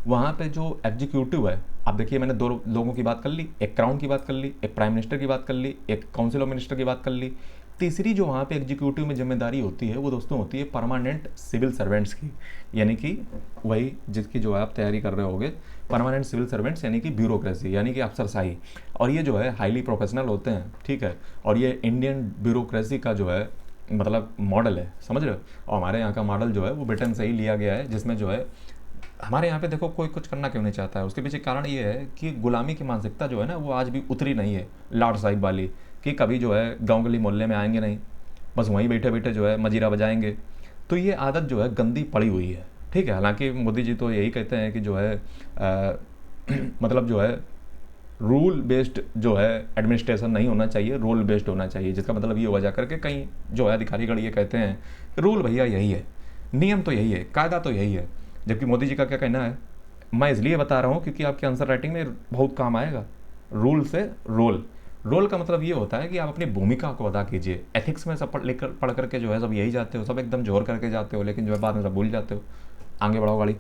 वहाँ पे जो एग्जीक्यूटिव है, अब देखिए मैंने दो लोगों की बात कर ली, एक क्राउन की बात कर ली, एक प्राइम मिनिस्टर की बात कर ली, एक काउंसिल ऑफ मिनिस्टर की बात कर ली। तीसरी जो वहाँ पे एग्जीक्यूटिव में जिम्मेदारी होती है वो दोस्तों होती है परमानेंट सिविल सर्वेंट्स की, यानी कि वही जिसकी जो है आप तैयारी कर रहे होगे, परमानेंट सिविल सर्वेंट्स यानी कि ब्यूरोक्रेसी, यानी कि अफसरशाही। और ये जो है हाईली प्रोफेशनल होते हैं, ठीक है, और ये इंडियन ब्यूरोक्रेसी का जो है मतलब मॉडल है, समझ रहे हो। और हमारे यहाँ का मॉडल जो है वो ब्रिटेन से ही लिया गया है, जिसमें जो है हमारे यहाँ पे देखो कोई कुछ करना क्यों नहीं चाहता है, उसके पीछे कारण ये है कि गुलामी की मानसिकता जो है ना वो आज भी उतरी नहीं है, लॉर्ड साहिब वाली, कि कभी जो है गाँव गली मोहल्ले में आएंगे नहीं, बस वहीं बैठे बैठे जो है मजीरा बजाएंगे। तो ये आदत जो है गंदी पड़ी हुई है, ठीक है। हालांकि मोदी जी तो यही कहते हैं कि जो है मतलब जो है रूल बेस्ड जो है एडमिनिस्ट्रेशन नहीं होना चाहिए, रूल बेस्ड होना चाहिए, जिसका मतलब ये हुआ जा करके कहीं जो है अधिकारीगण ये कहते हैं रूल भैया यही है, नियम तो यही है, कायदा तो यही है। जबकि मोदी जी का क्या कहना है, मैं इसलिए बता रहा हूँ क्योंकि आपके आंसर राइटिंग में बहुत काम आएगा। रूल से रोल, रोल का मतलब ये होता है कि आप अपनी भूमिका को अदा कीजिए। एथिक्स में सब पढ़ करके जो है सब यही जाते हो, सब एकदम जोर करके जाते हो, लेकिन जो है बाद में सब भूल जाते हो। आगे बढ़ाओ गाड़ी।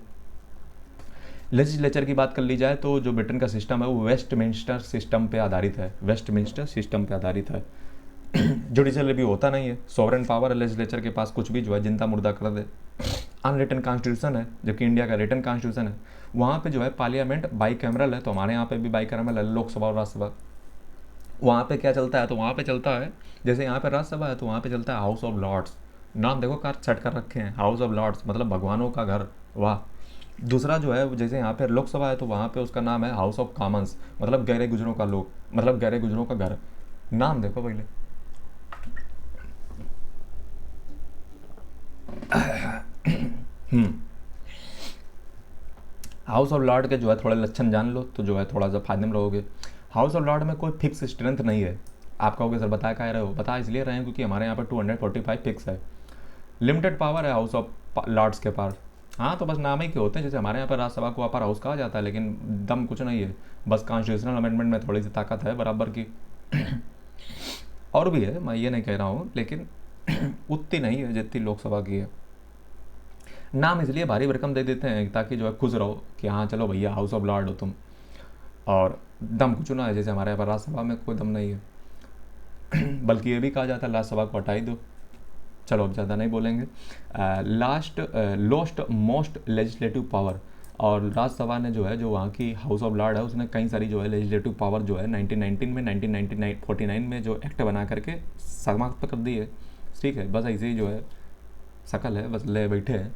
लेजिस्लेचर की बात कर ली जाए तो जो ब्रिटेन का सिस्टम है वो वेस्टमिंस्टर सिस्टम पे आधारित है, वेस्टमिंस्टर सिस्टम पे आधारित है। जुडिशियल रिव्यू होता नहीं है, सॉवरेन पावर है लेजिस्लेचर के पास, कुछ भी जो है जिंदा मुर्दा कर दे। अनरिटन कॉन्स्टिट्यूशन है, जबकि इंडिया का रिटन कॉन्स्टिट्यूशन है। वहाँ पे जो है पार्लियामेंट बाई कैमरल है, तो हमारे यहाँ पे भी बाई कैमरल है, लोकसभा और राज्यसभा। वहाँ पे क्या चलता है, तो वहाँ पे चलता है जैसे यहाँ पे राज्यसभा है तो वहाँ पे चलता है हाउस ऑफ लॉर्ड्स। नाम देखो कार सेट कर रखे हैं, हाउस ऑफ लॉर्ड्स मतलब भगवानों का घर, वाह। दूसरा जो है जैसे यहाँ पे लोकसभा है तो वहाँ पे उसका नाम है हाउस ऑफ कॉमन्स, मतलब गहरे गुजरों का लोग, मतलब गहरे गुजरों का घर। नाम देखो पहले। हाउस ऑफ लॉर्ड के जो है थोड़े लक्षण जान लो तो जो है थोड़ा सा फायदे में रहोगे। हाउस ऑफ लॉर्ड में कोई फिक्स स्ट्रेंथ नहीं है। आप कहोगे सर बताया क्या रहे हो, बता इसलिए रहे हैं क्योंकि हमारे यहाँ पर 245 फिक्स है। लिमिटेड पावर है हाउस ऑफ लॉर्ड्स के पास। हाँ तो बस नाम ही के होते हैं, जैसे हमारे यहाँ पर राज्यसभा को अपर हाउस कहा जाता है, लेकिन दम कुछ नहीं है, बस कॉन्स्टिट्यूशनल अमेंडमेंट में थोड़ी सी ताकत है बराबर की। और भी है, मैं ये नहीं कह रहा हूँ, लेकिन उतनी नहीं है जितनी लोकसभा की है। नाम इसलिए भारी भरकम दे देते हैं ताकि जो है खुश रहो कि हाँ चलो भैया हाउस ऑफ लॉर्ड हो तुम, और दम कुछ ना है, जैसे हमारे यहाँ पर राज्यसभा में कोई दम नहीं है। बल्कि ये भी कहा जाता है राज्यसभा को हटा ही दो। चलो अब ज़्यादा नहीं बोलेंगे। लोस्ट मोस्ट लेजिस्लेटिव पावर, और राज्यसभा ने जो है, जो वहाँ की हाउस ऑफ लॉर्ड है, उसने कई सारी जो है लेजिस्लेटिव पावर जो है 1919 में 1949 में जो एक्ट बना करके समाप्त कर दी है। ठीक है, बस ऐसे ही जो है शकल है, बस ले बैठे हैं।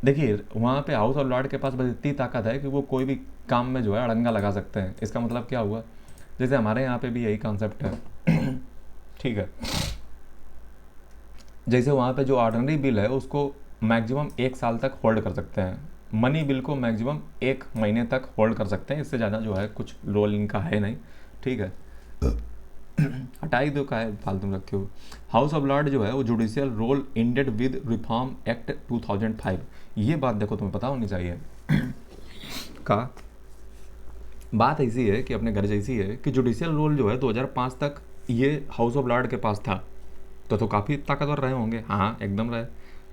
देखिए वहाँ पे हाउस ऑफ लॉर्ड के पास बस इतनी ताकत है कि वो कोई भी काम में जो है अड़ंगा लगा सकते हैं। इसका मतलब क्या हुआ, जैसे हमारे यहाँ पे भी यही कॉन्सेप्ट है। ठीक है, जैसे वहाँ पे जो ऑर्डिनरी बिल है उसको मैक्सिमम 1 साल तक होल्ड कर सकते हैं, मनी बिल को मैक्सिमम 1 महीने तक होल्ड कर सकते हैं, इससे ज़्यादा जो है कुछ रोल इनका है नहीं। ठीक है, हटाई दो, का है फालतू में रखे हो। हाउस ऑफ लॉर्ड जो है वो judicial role ended with reform act 2005। ये बात देखो तुम्हें पता होनी चाहिए। का बात ऐसी है कि अपने घर जैसी है कि जुडिशियल रोल जो है 2005 तक ये हाउस ऑफ लॉर्ड के पास था, तो काफ़ी ताकतवर रहे होंगे, हाँ एकदम रहे।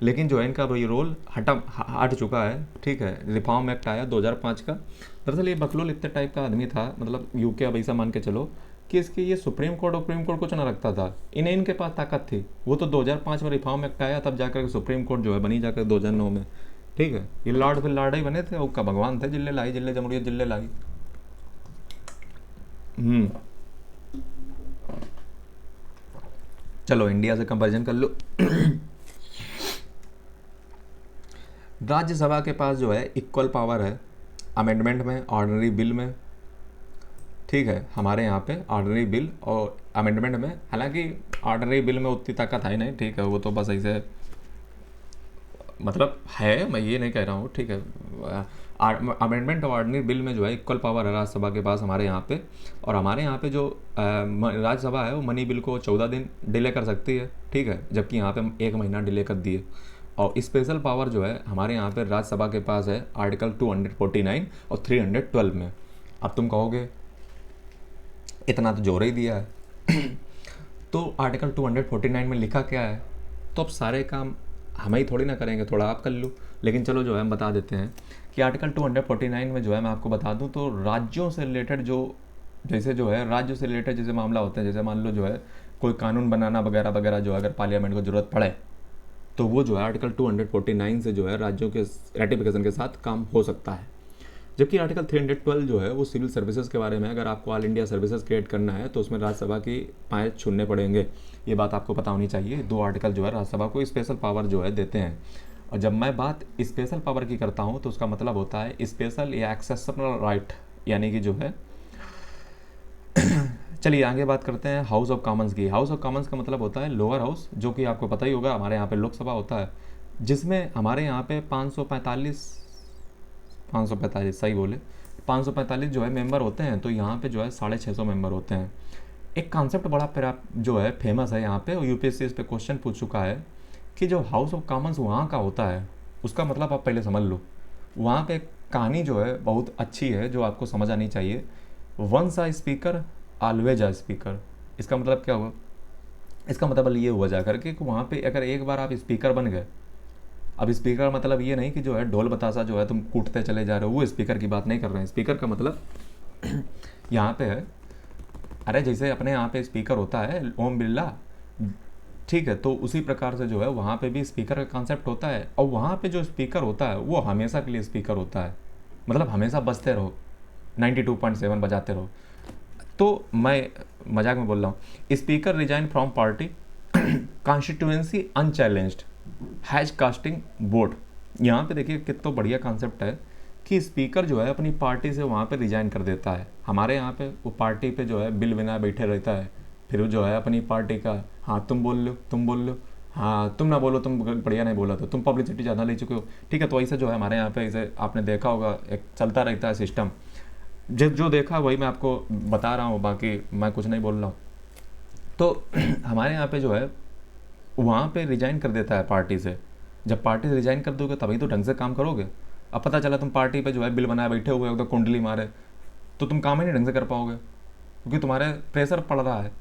लेकिन जो है इनका ये रोल हट चुका है। ठीक है, रिफॉर्म एक्ट आया 2005 का। दरअसल ये बकलोल इतने टाइप का आदमी था, मतलब यूके, अब ऐसा मान के चलो कि इसके ये सुप्रीम कोर्ट कुछ ना रखता था, इनके पास ताकत थी। वो तो 2005 में रिफॉर्म एक्ट आया, तब जाकर सुप्रीम कोर्ट जो है बनी जाकर 2009 में। ठीक है, ये लॉर्ड फिर लॉर्ड ही बने थे, उसका भगवान थे, जिले लाई, जिले जमहूरियत जिले लाई। चलो इंडिया से कंपैरिजन कर लो। राज्यसभा के पास जो है इक्वल पावर है अमेंडमेंट में, ऑर्डिनरी बिल में। ठीक है, हमारे यहाँ पे ऑर्डिनरी बिल और अमेंडमेंट में, हालांकि ऑर्डिनरी बिल में उतनी ताकत है नहीं। ठीक है, वो तो बस ऐसे मतलब है, मैं ये नहीं कह रहा हूँ। ठीक है, अमेंडमेंट और ऑर्डिनरी बिल में जो है इक्वल पावर है राज्यसभा के पास हमारे यहाँ पे। और हमारे यहाँ पे जो राज्यसभा है वो मनी बिल को 14 दिन डिले कर सकती है। ठीक है, जबकि यहाँ पे हम 1 महीना डिले कर दिए। और स्पेशल पावर जो है हमारे यहाँ पे राज्यसभा के पास है आर्टिकल 249 और 312 में। अब तुम कहोगे इतना तो जोर ही दिया है। तो आर्टिकल 249 में लिखा क्या है, तो अब सारे काम हम ही थोड़ी ना करेंगे, थोड़ा आप कर लो। लेकिन चलो जो है हम बता देते हैं कि आर्टिकल 249 में जो है मैं आपको बता दूं, तो राज्यों से रिलेटेड जो, जैसे जो है राज्यों से रिलेटेड जैसे मामला होते हैं, जैसे मान लो जो है कोई कानून बनाना वगैरह वगैरह जो है अगर पार्लियामेंट को ज़रूरत पड़े, तो वो जो है आर्टिकल 249 से जो है राज्यों के रेटिफिकेशन के साथ काम हो सकता है। जबकि आर्टिकल 312 जो है वो सिविल सर्विसेज के बारे में, अगर आपको ऑल इंडिया सर्विसेज क्रिएट करना है तो उसमें राज्यसभा की पाए छूने पड़ेंगे। ये बात आपको पता होनी चाहिए। 2 आर्टिकल जो है राज्यसभा को स्पेशल पावर जो है देते हैं। और जब मैं बात स्पेशल पावर की करता हूँ तो उसका मतलब होता है स्पेशल या एक्सेप्शनल राइट, यानी कि जो है चलिए आगे बात करते हैं हाउस ऑफ कॉमन्स की। हाउस ऑफ कॉमन्स का मतलब होता है लोअर हाउस, जो कि आपको पता ही होगा हमारे यहाँ पे लोकसभा होता है, जिसमें हमारे यहाँ पे 545 सही बोले, 545 जो है मेंबर होते हैं। तो यहाँ पे जो है 650 मेंबर होते हैं। एक कॉन्सेप्ट बड़ा जो है फेमस है यहाँ पे, और यूपीएससी इस पे क्वेश्चन पूछ चुका है कि जो हाउस ऑफ कॉमन्स वहाँ का होता है उसका मतलब आप पहले समझ लो। वहाँ पे कहानी जो है बहुत अच्छी है जो आपको समझ आनी चाहिए। Once a speaker always a speaker. इसका मतलब क्या हुआ, इसका मतलब ये हुआ जाकर कि वहाँ पे अगर एक बार आप स्पीकर बन गए, अब स्पीकर मतलब ये नहीं कि जो है ढोल बतासा जो है तुम कूटते चले जा रहे हो, वो स्पीकर की बात नहीं कर रहे हैं। स्पीकर का मतलब यहाँ पे है, अरे जैसे अपने यहाँ पे स्पीकर होता है ओम बिरला, ठीक है, तो उसी प्रकार से जो है वहाँ पे भी स्पीकर का कॉन्सेप्ट होता है। और वहाँ पे जो स्पीकर होता है वो हमेशा के लिए स्पीकर होता है, मतलब हमेशा बजते रहो, 92.7 बजाते रहो। तो मैं मजाक में बोल रहा हूँ। Speaker resign from party constituency unchallenged has casting vote. यहाँ पे देखिए कितना बढ़िया कॉन्सेप्ट है कि स्पीकर जो है अपनी पार्टी से वहाँ पे रिजाइन कर देता है। हमारे यहाँ पे वो पार्टी पे जो है बिल बिना बैठे रहता है, फिर जो है अपनी पार्टी का, हाँ तुम बोल लो, तुम बोल लो, हाँ तुम ना बोलो, तुम बढ़िया नहीं बोला तो तुम पब्लिसिटी ज़्यादा ले चुके हो। ठीक है, तो ऐसे जो है हमारे यहाँ पे ऐसे आपने देखा होगा एक चलता रहता है सिस्टम। जो देखा वही मैं आपको बता रहा हूँ, बाकी मैं कुछ नहीं बोल रहा हूँ। तो हमारे यहाँ पे जो है वहाँ पे रिजाइन कर देता है पार्टी से। जब पार्टी से रिजाइन कर दोगे तभी तो ढंग से काम करोगे। अब पता चला तुम पार्टी पे जो है बिल बनाए बैठे हुए एकदम कुंडली मारे, तो तुम काम ही नहीं ढंग से कर पाओगे, क्योंकि तुम्हारे प्रेशर पड़ रहा है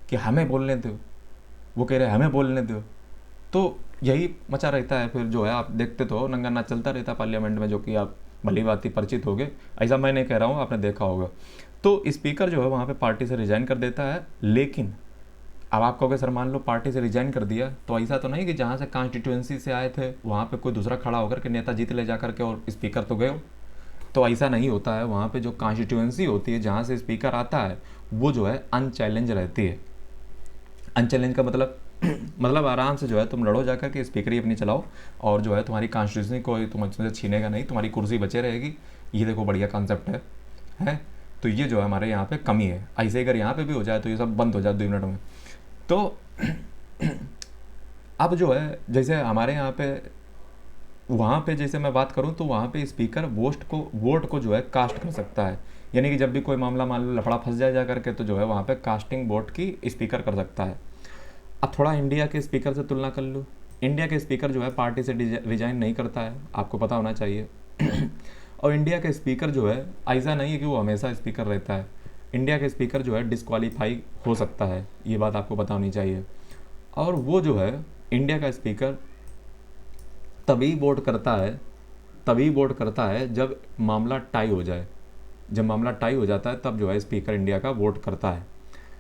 कि हमें बोलने दो। वो कह रहे हैं हमें बोलने दो। तो यही मचा रहता है। फिर जो है आप देखते तो हो नंगा नाच चलता रहता है पार्लियामेंट में, जो कि आप भली बात परिचित हो गए। ऐसा मैं नहीं कह रहा हूँ, आपने देखा होगा। तो स्पीकर जो है वहाँ पे पार्टी से रिजाइन कर देता है। लेकिन अब आप कहोगे सर मान लो पार्टी से रिजाइन कर दिया, तो ऐसा तो नहीं कि जहाँ से कॉन्स्टिट्यूएंसी से आए थे वहाँ पे कोई दूसरा खड़ा होकर के नेता जीत ले जा करके और स्पीकर तो गए हो। तो ऐसा नहीं होता है। वहाँ पे जो कॉन्स्टिट्यूएंसी होती है जहाँ से स्पीकर आता है वो जो है अनचैलेंज रहती है। अनचैलेंज का मतलब मतलब आराम से जो है तुम लड़ो जाकर के, स्पीकरी अपनी चलाओ, और जो है तुम्हारी कॉन्स्टिट्यूशन कोई तुमसे छीनेगा नहीं, तुम्हारी कुर्सी बचे रहेगी। ये देखो बढ़िया कॉन्सेप्ट है। तो ये जो है हमारे यहाँ पे कमी है। ऐसे अगर यहाँ पे भी हो जाए तो ये सब बंद हो जाए 2 मिनट में। तो अब जो है जैसे हमारे यहाँ पे, वहाँ पे जैसे मैं बात करूँ तो वहाँ पे स्पीकर वोट को जो है कास्ट कर सकता है। यानी कि जब भी कोई मामला मान लो लफड़ा फंस जाए जा करके, तो जो है वहाँ पे कास्टिंग वोट की स्पीकर कर सकता है। अब थोड़ा इंडिया के स्पीकर से तुलना कर लो। इंडिया के स्पीकर जो है पार्टी से रिजाइन नहीं करता है, आपको पता होना चाहिए। और इंडिया के स्पीकर जो है ऐसा नहीं है कि वो हमेशा स्पीकर रहता है। इंडिया के स्पीकर जो है डिस्क्वालीफाई हो सकता है, ये बात आपको पता होनी चाहिए। और वो जो है इंडिया का स्पीकर तभी वोट करता है जब मामला टाई हो जाए। जब मामला टाई हो जाता है तब जो है स्पीकर इंडिया का वोट करता है।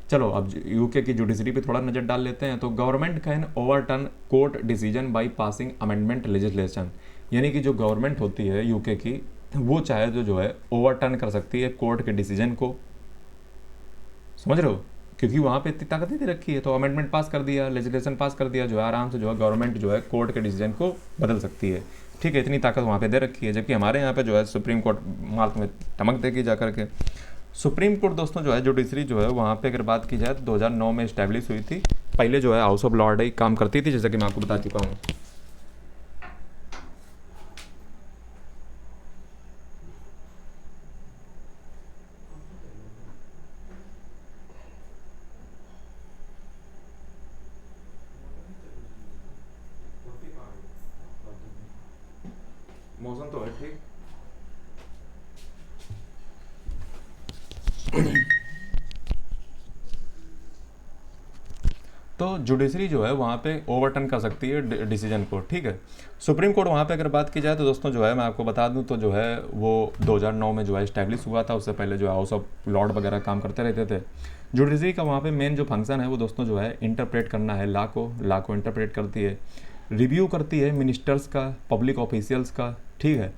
चलो अब यूके की जुडिशरी पे थोड़ा नज़र डाल लेते हैं। तो government can overturn court decision by passing amendment legislation. यानी कि जो गवर्नमेंट होती है यूके की, वो चाहे तो जो है ओवरटर्न कर सकती है कोर्ट के डिसीजन को। समझ रहे हो? क्योंकि वहाँ पे इतनी ताकत दे रखी है। तो अमेंडमेंट पास कर दिया, लेजिस्लेशन पास कर दिया, जो है आराम से जो है गवर्नमेंट जो है कोर्ट के डिसीजन को बदल सकती है। ठीक है, इतनी ताकत वहाँ पे दे रखी है। जबकि हमारे यहाँ पे जो है सुप्रीम कोर्ट माल में टमक देगी जा करके। सुप्रीम कोर्ट दोस्तों जो है जुडिशरी जो है वहाँ पे अगर बात की जाए तो 2009 में इस्टेब्लिश हुई थी। पहले जो है हाउस ऑफ लॉर्ड ही काम करती थी, जैसा कि मैं आपको बता चुका हूँ। मौसम तो है ठीक। तो जुडिशरी जो है वहाँ पे ओवरटर्न कर सकती है डिसीजन को। ठीक है, सुप्रीम कोर्ट वहाँ पे अगर बात की जाए तो दोस्तों जो है मैं आपको बता दूँ तो जो है वो 2009 में जो है इस्टेब्लिश हुआ था। उससे पहले जो है हाउस ऑफ लॉर्ड वगैरह काम करते रहते थे। जुडिशरी का वहाँ पे मेन जो फंक्शन है वो दोस्तों जो है इंटरप्रेट करना है, लॉ को इंटरप्रेट करती है, रिव्यू करती है मिनिस्टर्स का, पब्लिक ऑफिशियल्स का। ठीक है,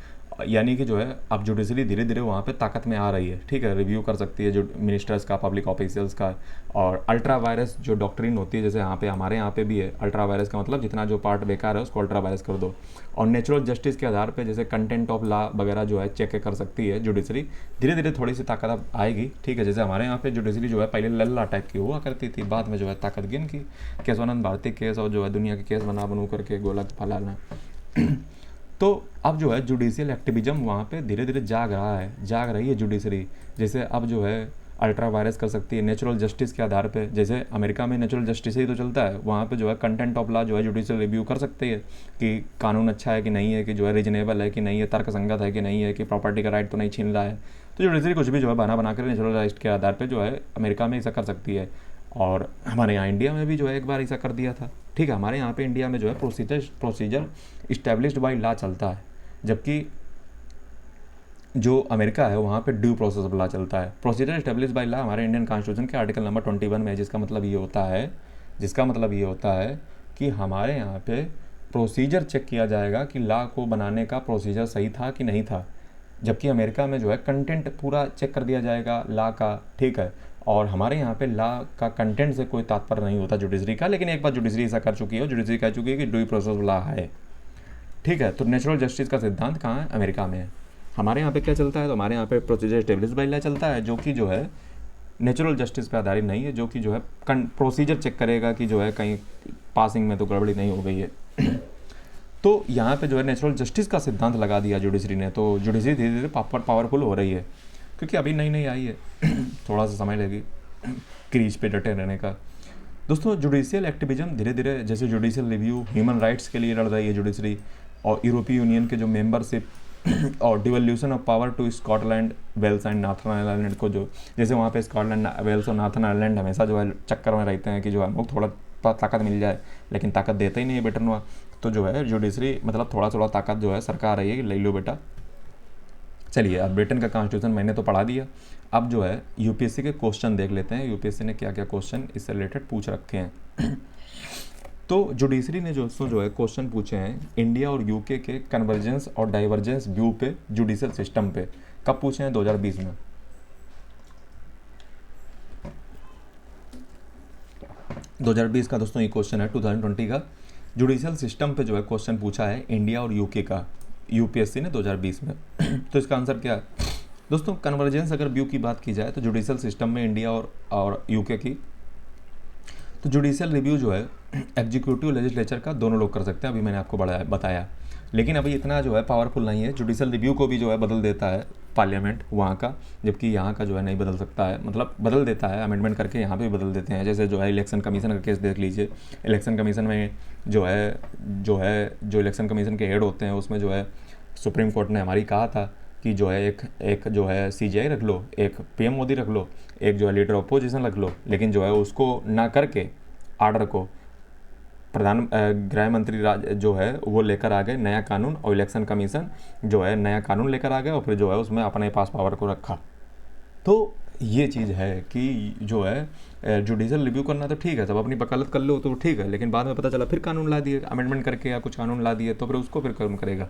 यानी कि जो है अब जुडिशरी धीरे धीरे वहाँ पे ताकत में आ रही है। ठीक है, रिव्यू कर सकती है जो मिनिस्टर्स का, पब्लिक ऑफिशियल्स का। और अल्ट्रा वायरस जो डॉक्ट्रिन होती है, जैसे यहाँ पे हमारे यहाँ पे भी है, अल्ट्रा वायरस का मतलब जितना जो पार्ट बेकार है उसको अल्ट्रा वायरस कर दो। और नेचुरल जस्टिस के आधार पे जैसे कंटेंट ऑफ लॉ वगैरह जो है चेक कर सकती है जुडिशरी। धीरे धीरे थोड़ी सी ताकत अब आएगी। ठीक है, जैसे हमारे यहाँ पे जुडिशरी जो है पहले लल्ला टाइप की हुआ करती थी, बाद में जो है ताकत गिन की, केशवानंद भारती केस और जो है दुनिया के केस बना बनू करके गोला फैलाना। तो अब जो है जुडिशियल एक्टिविज्म वहाँ पे धीरे धीरे जाग रही है जुडिशरी। जैसे अब जो है अल्ट्रा वायरस कर सकती है नेचुरल जस्टिस के आधार पे। जैसे अमेरिका में नेचुरल जस्टिस ही तो चलता है, वहाँ पे जो है कंटेंट ऑफ लॉ जो है जुडिशियल रिव्यू कर सकती है कि कानून अच्छा है कि नहीं है, कि जो है रीजनेबल है कि नहीं है, तर्क संगत है कि नहीं है, कि प्रॉपर्टी का राइट तो नहीं छीन रहा है। तो जुडिशरी कुछ भी जो है बहाना बनाकर नेचुरल राइट के आधार पर जो है अमेरिका में ऐसा कर सकती है। और हमारे यहाँ इंडिया में भी जो है एक बार ऐसा कर दिया था। ठीक है, हमारे यहाँ पे इंडिया में जो है प्रोसीजर इस्टेब्लिश्ड बाय लॉ चलता है, जबकि जो अमेरिका है वहाँ पे ड्यू प्रोसेस ऑफ लॉ चलता है। प्रोसीजर इस्टेब्लिश बाय लॉ हमारे इंडियन कॉन्स्टिट्यूशन के आर्टिकल नंबर 21 में है, जिसका मतलब ये होता है कि हमारे यहाँ पे प्रोसीजर चेक किया जाएगा कि लॉ को बनाने का प्रोसीजर सही था कि नहीं था। जबकि अमेरिका में जो है कंटेंट पूरा चेक कर दिया जाएगा लॉ का। ठीक है, और हमारे यहाँ पे लॉ का कंटेंट से कोई तात्पर्य नहीं होता जुडिशरी का। लेकिन एक बार जुडिशरी ऐसा कर चुकी है, जुडिशरी कह चुकी है कि ड्यू प्रोसेस ऑफ लॉ है। ठीक है, तो नेचुरल जस्टिस का सिद्धांत कहाँ है? अमेरिका में है। हमारे यहाँ पे क्या चलता है? तो हमारे यहाँ पे प्रोसीजर एस्टेब्लिश बाय लॉ चलता है, जो कि जो है नेचुरल जस्टिस पे आधारित नहीं है, जो कि जो है प्रोसीजर चेक करेगा कि जो है कहीं पासिंग में तो गड़बड़ी नहीं हो गई है। तो यहाँ पे जो है नेचुरल जस्टिस का सिद्धांत लगा दिया जुडिशरी ने। तो जुडिशरी धीरे धीरे पावरफुल हो रही है, क्योंकि अभी नई आई है, थोड़ा सा समय लगी क्रीज पे डटे रहने का। दोस्तों जुडिशियल एक्टिविज्म धीरे धीरे, जैसे जुडिशियल रिव्यू, ह्यूमन राइट्स के लिए लड़ रही है जुडिशरी, और यूरोपीय यूनियन के जो मेंबरशिप और devolution of power to Scotland, Wales and Northern Ireland को, जो जैसे वहाँ पे स्कॉटलैंड, वेल्स और नॉर्थर्न आयरलैंड हमेशा जो है चक्कर में रहते हैं कि जो है हम लोग थोड़ा ताकत मिल जाए, लेकिन ताकत देता ही नहीं है बेटनवा। तो जो है जुडिशरी मतलब थोड़ा थोड़ा ताकत जो है सरकार रही है, ले लो बेटा। चलिए, अब ब्रिटेन का कॉन्स्टिट्यूशन मैंने तो पढ़ा दिया, अब जो है यूपीएससी के क्वेश्चन देख लेते हैं, यूपीएससी ने क्या क्या क्वेश्चन इससे रिलेटेड पूछ रखे हैं। तो जुडिशरी ने जो है क्वेश्चन पूछे हैं इंडिया और यूके के कन्वर्जेंस और डाइवर्जेंस व्यू पे, जुडिशियल सिस्टम पे। कब पूछे हैं? 2020 में। 2020 का दोस्तों ये क्वेश्चन है, 2020 का जुडिशियल सिस्टम पे जो है क्वेश्चन पूछा है इंडिया और यूके का, यूपीएससी ने 2020 में। तो इसका आंसर क्या है दोस्तों? कन्वर्जेंस अगर व्यू की बात की जाए तो जुडिशियल सिस्टम में इंडिया और यूके की, तो जुडिशियल रिव्यू जो है एग्जीक्यूटिव लेजिस्लेचर का दोनों लोग कर सकते हैं, अभी मैंने आपको बताया। लेकिन अभी इतना जो है पावरफुल नहीं है, जुडिशियल रिव्यू को भी जो है बदल देता है पार्लियामेंट वहाँ का, जबकि यहाँ का जो है नहीं बदल सकता है, मतलब बदल देता है, अमेंडमेंट करके यहाँ पे भी बदल देते हैं। जैसे जो है इलेक्शन कमीशन का केस देख लीजिए, इलेक्शन कमीशन में जो इलेक्शन कमीशन के हेड होते हैं उसमें जो है सुप्रीम कोर्ट ने हमारी कहा था कि जो है एक जो है सीजीआई रख लो, एक पीएम मोदी रख लो, एक जो है लीडर ऑपोजिशन रख लो, लेकिन जो है उसको ना करके आर्डर को गृह मंत्री राज जो है वो लेकर आ गए नया कानून, और इलेक्शन कमीशन जो है नया कानून लेकर आ गया और फिर जो है उसमें अपने पास पावर को रखा। तो ये चीज़ है कि जो है जुडिशियल रिव्यू करना तो ठीक है, सब अपनी वकालत कर लो तो ठीक है, लेकिन बाद में पता चला फिर कानून ला दिए अमेंडमेंट करके या कुछ कानून ला दिए, तो फिर उसको फिर कौन करेगा?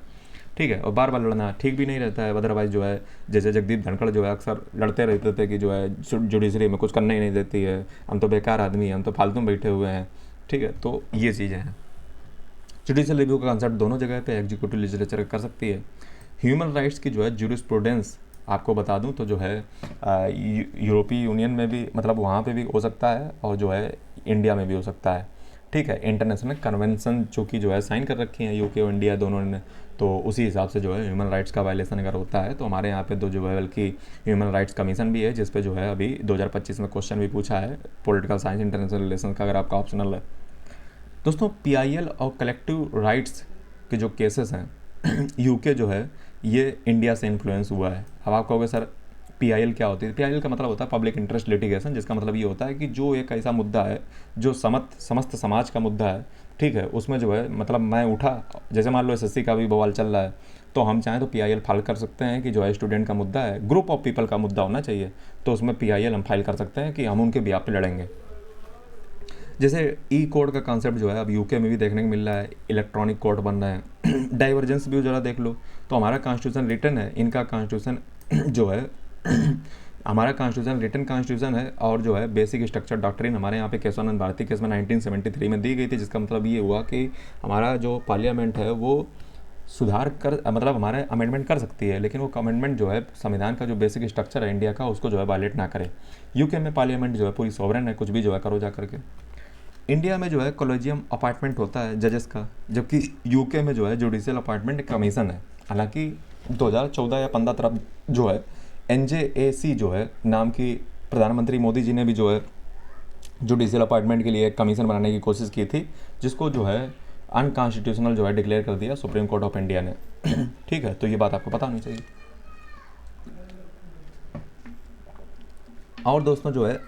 ठीक है, और बार बार लड़ना ठीक भी नहीं रहता है। अदरवाइज जो है जैसे जगदीप धनखड़ जो है अक्सर लड़ते रहते थे कि जो है जुडिशरी में कुछ करने ही नहीं देती है, हम तो बेकार आदमी हैं, हम तो फालतू में बैठे हुए हैं। ठीक है, तो ये चीज़ें हैं। जुडिशियल रिव्यू का कंसेप्ट दोनों जगह पे एग्जीक्यूटिव लेजिस्लेचर कर सकती है। ह्यूमन राइट्स की जो है जूरिस्प्रूडेंस आपको बता दूं तो जो है यूरोपीय यूनियन में भी, मतलब वहाँ पे भी हो सकता है, और जो है इंडिया में भी हो सकता है। ठीक है, इंटरनेशनल कन्वेंशन चूँकि जो है साइन कर रखी हैं यूके और इंडिया दोनों ने, तो उसी हिसाब से जो है ह्यूमन राइट्स का वायलेशन अगर होता है तो हमारे यहाँ पे जो है बल्कि ह्यूमन राइट्स कमीशन भी है, जिस पे जो है अभी 2025 में क्वेश्चन भी पूछा है पॉलिटिकल साइंस इंटरनेशनल रिलेशन का, अगर आपका ऑप्शनल है। दोस्तों पीआईएल और कलेक्टिव राइट्स के जो केसेस हैं यूके जो है ये इंडिया से इन्फ्लुएंस हुआ है। अब आप कहोगे सर पीआईएल क्या होती है? पीआईएल का मतलब होता है पब्लिक इंटरेस्ट लिटिगेशन, जिसका मतलब ये होता है कि जो एक ऐसा मुद्दा है जो समस्त समाज का मुद्दा है, ठीक है, उसमें जो है मतलब मैं उठा, जैसे मान लो एसएससी का भी बवाल चल रहा है, तो हम चाहें तो पीआईएल फाइल कर सकते हैं कि जो है स्टूडेंट का मुद्दा है, ग्रुप ऑफ पीपल का मुद्दा होना चाहिए, तो उसमें पीआईएल हम फाइल कर सकते हैं कि हम उनके बिहाफ पे लड़ेंगे। जैसे ई कोड का कॉन्सेप्ट जो है अब यूके में भी देखने को मिल रहा है, इलेक्ट्रॉनिक कोड बन रहे हैं। डाइवर्जेंस भी ज़रा देख लो, तो हमारा कॉन्स्टिट्यूशन रिटन है, इनका कॉन्स्टिट्यूशन जो है हमारा कॉन्स्टिट्यूशन रिटन कॉन्स्टिट्यूशन है, और जो है बेसिक स्ट्रक्चर डॉक्ट्रिन हमारे यहाँ पे केशवानंद भारती केस में 1973 में दी गई थी, जिसका मतलब ये हुआ कि हमारा जो पार्लियामेंट है वो सुधार कर, मतलब हमारे अमेंडमेंट कर सकती है, लेकिन वो अमेंडमेंट जो है संविधान का जो बेसिक स्ट्रक्चर है इंडिया का उसको जो है वायलेट ना करे। यूके में पार्लियामेंट जो है पूरी सॉवरेन है, कुछ भी जो है करो जा करके। इंडिया में जो है कॉलेजियम अपॉइंटमेंट होता है जजेस का, जबकि यूके में जो है जुडिशियल अपॉइंटमेंट कमीशन है। हालांकि 2014 या 15 तरफ जो है एनजेएसी जो है नाम की प्रधानमंत्री मोदी जी ने भी जो है जुडिशियल अपॉइंटमेंट के लिए एक कमीशन बनाने की कोशिश की थी, जिसको जो है अनकॉन्स्टिट्यूशनल जो है डिक्लेयर कर दिया सुप्रीम कोर्ट ऑफ इंडिया ने। ठीक है, तो ये बात आपको पता होनी चाहिए। और दोस्तों जो है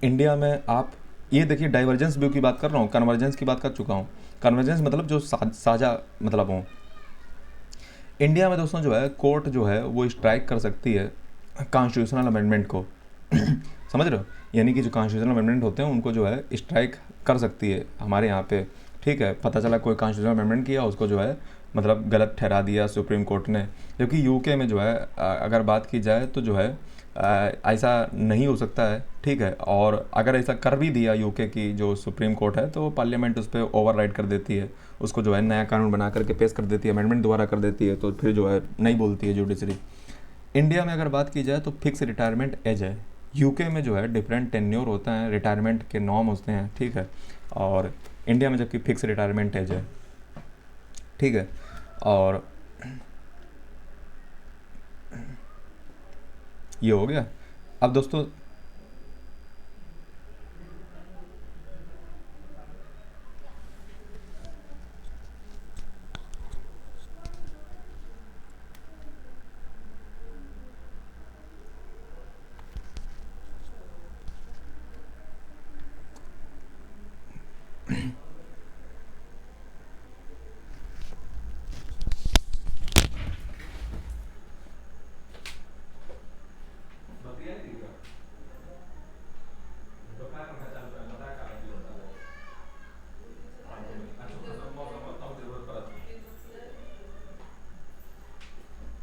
इंडिया में आप ये देखिए डाइवर्जेंस व्यू की बात कर रहा हूँ, कन्वर्जेंस की बात कर चुका हूँ। कन्वर्जेंस मतलब जो साझा मतलब हो। इंडिया में दोस्तों जो है कोर्ट जो है वो स्ट्राइक कर सकती है कॉन्स्टिट्यूशनल अमेंडमेंट को। समझ रहे हो? यानी कि जो कॉन्स्टिट्यूशनल अमेंडमेंट होते हैं उनको जो है स्ट्राइक कर सकती है हमारे यहाँ पे। ठीक है, पता चला कोई कॉन्स्टिट्यूशनल अमेंडमेंट किया, उसको जो है मतलब गलत ठहरा दिया सुप्रीम कोर्ट ने। जबकि यूके में जो है अगर बात की जाए तो जो है ऐसा नहीं हो सकता है। ठीक है, और अगर ऐसा कर भी दिया यूके की जो सुप्रीम कोर्ट है तो पार्लियामेंट उस पर ओवरराइड कर देती है, उसको जो है नया कानून बना करके पेश कर देती है, अमेंडमेंट दोबारा कर देती है, तो फिर जो है नहीं बोलती है जुडिशरी। इंडिया में अगर बात की जाए तो फिक्स रिटायरमेंट एज है, यूके में जो है डिफरेंट टेन्योर होता है, रिटायरमेंट के नॉर्म होते हैं। ठीक है, और इंडिया में जबकि फिक्स रिटायरमेंट एज है। ठीक है, और ये हो गया। अब दोस्तों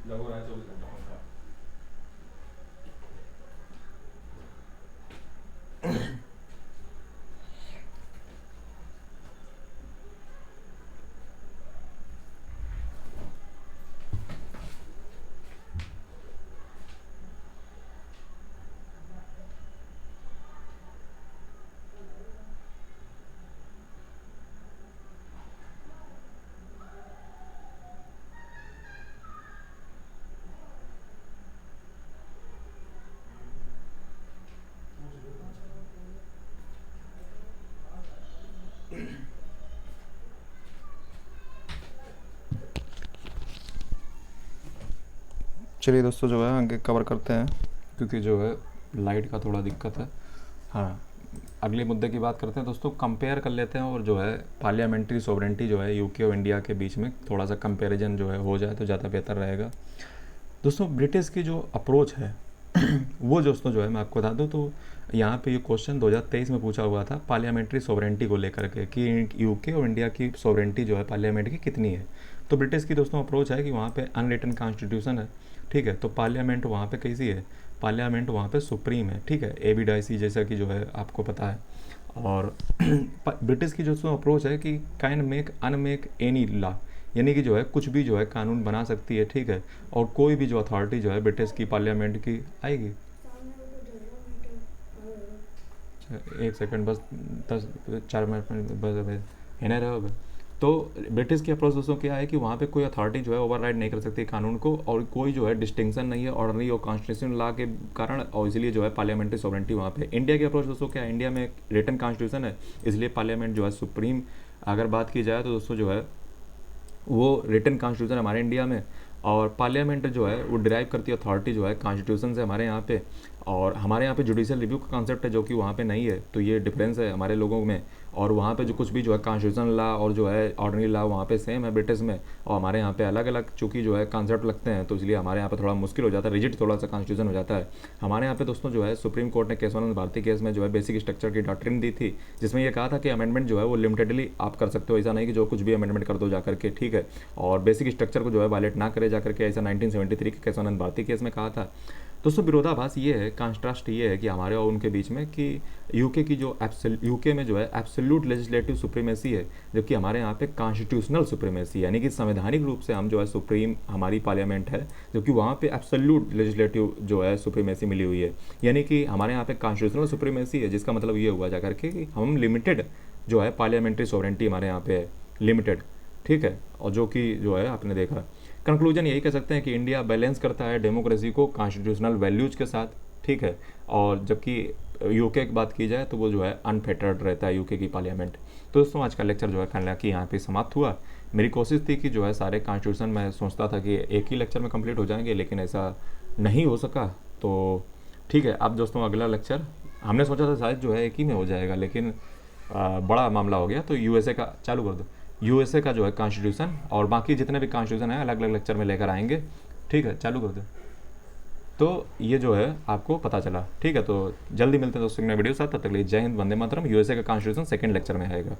जब हो रहा है 24 घंटा पंखा। चलिए दोस्तों जो है आगे कवर करते हैं, क्योंकि जो है लाइट का थोड़ा दिक्कत है। हाँ, अगले मुद्दे की बात करते हैं दोस्तों, कंपेयर कर लेते हैं और जो है पार्लियामेंट्री सॉवरेंटी जो है यूके और इंडिया के बीच में थोड़ा सा कंपैरिजन जो है हो जाए तो ज़्यादा बेहतर रहेगा। दोस्तों ब्रिटिश की जो अप्रोच है वो दोस्तों जो है मैं आपको बता दूं तो यहाँ पे ये क्वेश्चन 2023 में पूछा हुआ था पार्लियामेंट्री सॉवरेंटी को लेकर के कि यूके और इंडिया की सॉवरेंटी जो है पार्लियामेंट की कितनी है। तो ब्रिटिश की दोस्तों अप्रोच है कि वहाँ पे अनरिटन कॉन्स्टिट्यूशन है, ठीक है, तो पार्लियामेंट वहाँ पे कैसी है, पार्लियामेंट वहाँ पे सुप्रीम है, ठीक है, एबीडाइसी जैसा कि जो है आपको पता है। और ब्रिटिश की जो अप्रोच है कि कैन मेक अनमेक एनी लॉ, यानी कि जो है कुछ भी जो है कानून बना सकती है, ठीक है, और कोई भी जो अथॉरिटी जो है ब्रिटिश की पार्लियामेंट की आएगी। एक सेकंड बस, 4 मिनट में बस है ना रहो। तो ब्रिटिश की अप्रोच दोस्तों क्या है कि वहाँ पे कोई अथॉरिटी जो है ओवरराइड नहीं कर सकती कानून को, और कोई जो है डिस्टिंक्शन नहीं है ऑर्डनरी और कॉन्स्टिट्यूशन लॉ के कारण, और इसलिए जो है पार्लियामेंट्री सॉवरेंटी वहाँ पे। इंडिया की अप्रोच दोस्तों क्या है, इंडिया में रिटन कॉन्स्टिट्यूशन है, इसलिए पार्लियामेंट जो है सुप्रीम। अगर बात की जाए तो दोस्तों जो है वो रिटन कॉन्स्टिट्यूशन हमारे इंडिया में, और पार्लियामेंट जो है वो डिराइव करती है अथॉरिटी जो है कॉन्स्टिट्यूशन से हमारे यहाँ पे, और हमारे यहाँ पे जुडिशियल रिव्यू का कॉन्सेप्ट है जो कि वहाँ पे नहीं है। तो ये डिफरेंस है हमारे लोगों में, और वहाँ पे जो कुछ भी जो है कॉन्स्टिट्यूशन लॉ और जो है ऑर्डनरी लॉ वहाँ पे सेम है ब्रिटिश में, और हमारे यहाँ पे अलग अलग चूँकि जो है कॉन्सेप्ट लगते हैं, तो इसलिए हमारे यहाँ पे थोड़ा मुश्किल हो जाता है, रिजिड थोड़ा सा कॉन्स्टिट्यूशन हो जाता है। हमारे यहाँ पे दोस्तों जो है सुप्रीम कोर्ट ने केशवानंद भारती केस में जो है बेसिक स्ट्रक्चर की डॉक्ट्रिन दी थी, जिसमें ये कहा था कि अमेंडमेंट जो है वो लिमिटेडली आप कर सकते हो, ऐसा नहीं कि जो कुछ भी अमेंडमेंट कर दो जाकर के, ठीक है, और बेसिक स्ट्रक्चर को जो है वायलेट ना करे जाकर के, ऐसा 1973 के केशवानंद भारती केस में कहा था। दोस्तों विरोधाभास ये है, कॉन्ट्रास्ट ये है कि हमारे और उनके बीच में कि यूके की जो यूके में जो है एब्सोल्यूट लेजिस्लेटिव सुप्रीमेसी है, जबकि हमारे यहाँ पे कॉन्स्टिट्यूशनल सुप्रीमेसी, यानी कि संवैधानिक रूप से हम जो है सुप्रीम हमारी पार्लियामेंट है, जबकि वहाँ पे एब्सोल्यूट लेजिस्लेटिव जो है सुप्रीमेसी मिली हुई है। यानी कि हमारे यहाँ पे कॉन्स्टिट्यूशनल सुप्रीमेसी है, जिसका मतलब ये हुआ जाकर के कि हम लिमिटेड जो है पार्लियामेंट्री सॉवरेंटी हमारे यहाँ पे है, लिमिटेड, ठीक है, और जो कि जो है आपने देखा। कंक्लूजन यही कह सकते हैं कि इंडिया बैलेंस करता है डेमोक्रेसी को कॉन्स्टिट्यूशनल वैल्यूज के साथ, ठीक है, और जबकि यूके की बात की जाए तो वो जो है अनफेटर्ड रहता है यूके की पार्लियामेंट। तो दोस्तों आज का लेक्चर जो है खाना कि यहाँ पे समाप्त हुआ। मेरी कोशिश थी कि जो है सारे कॉन्स्टिट्यूशन मैं सोचता था कि एक ही लेक्चर में कंप्लीट हो जाएंगे, लेकिन ऐसा नहीं हो सका। तो ठीक है, अब दोस्तों अगला लेक्चर हमने सोचा था शायद जो है एक ही में हो जाएगा, लेकिन बड़ा मामला हो गया, तो यूएसए का चालू कर दो। यूएसए का जो है कॉन्स्टिट्यूशन और बाकी जितने भी कॉन्स्टिट्यूशन है अलग अलग लेक्चर में लेकर आएंगे, ठीक है, चालू कर दो। तो ये जो है आपको पता चला, ठीक है, तो जल्दी मिलते हैं दोस्तों नए वीडियो के साथ, तब तक के लिए जय हिंद, वंदे मातरम। यूएसए का कॉन्स्टिट्यूशन सेकंड लेक्चर में आएगा।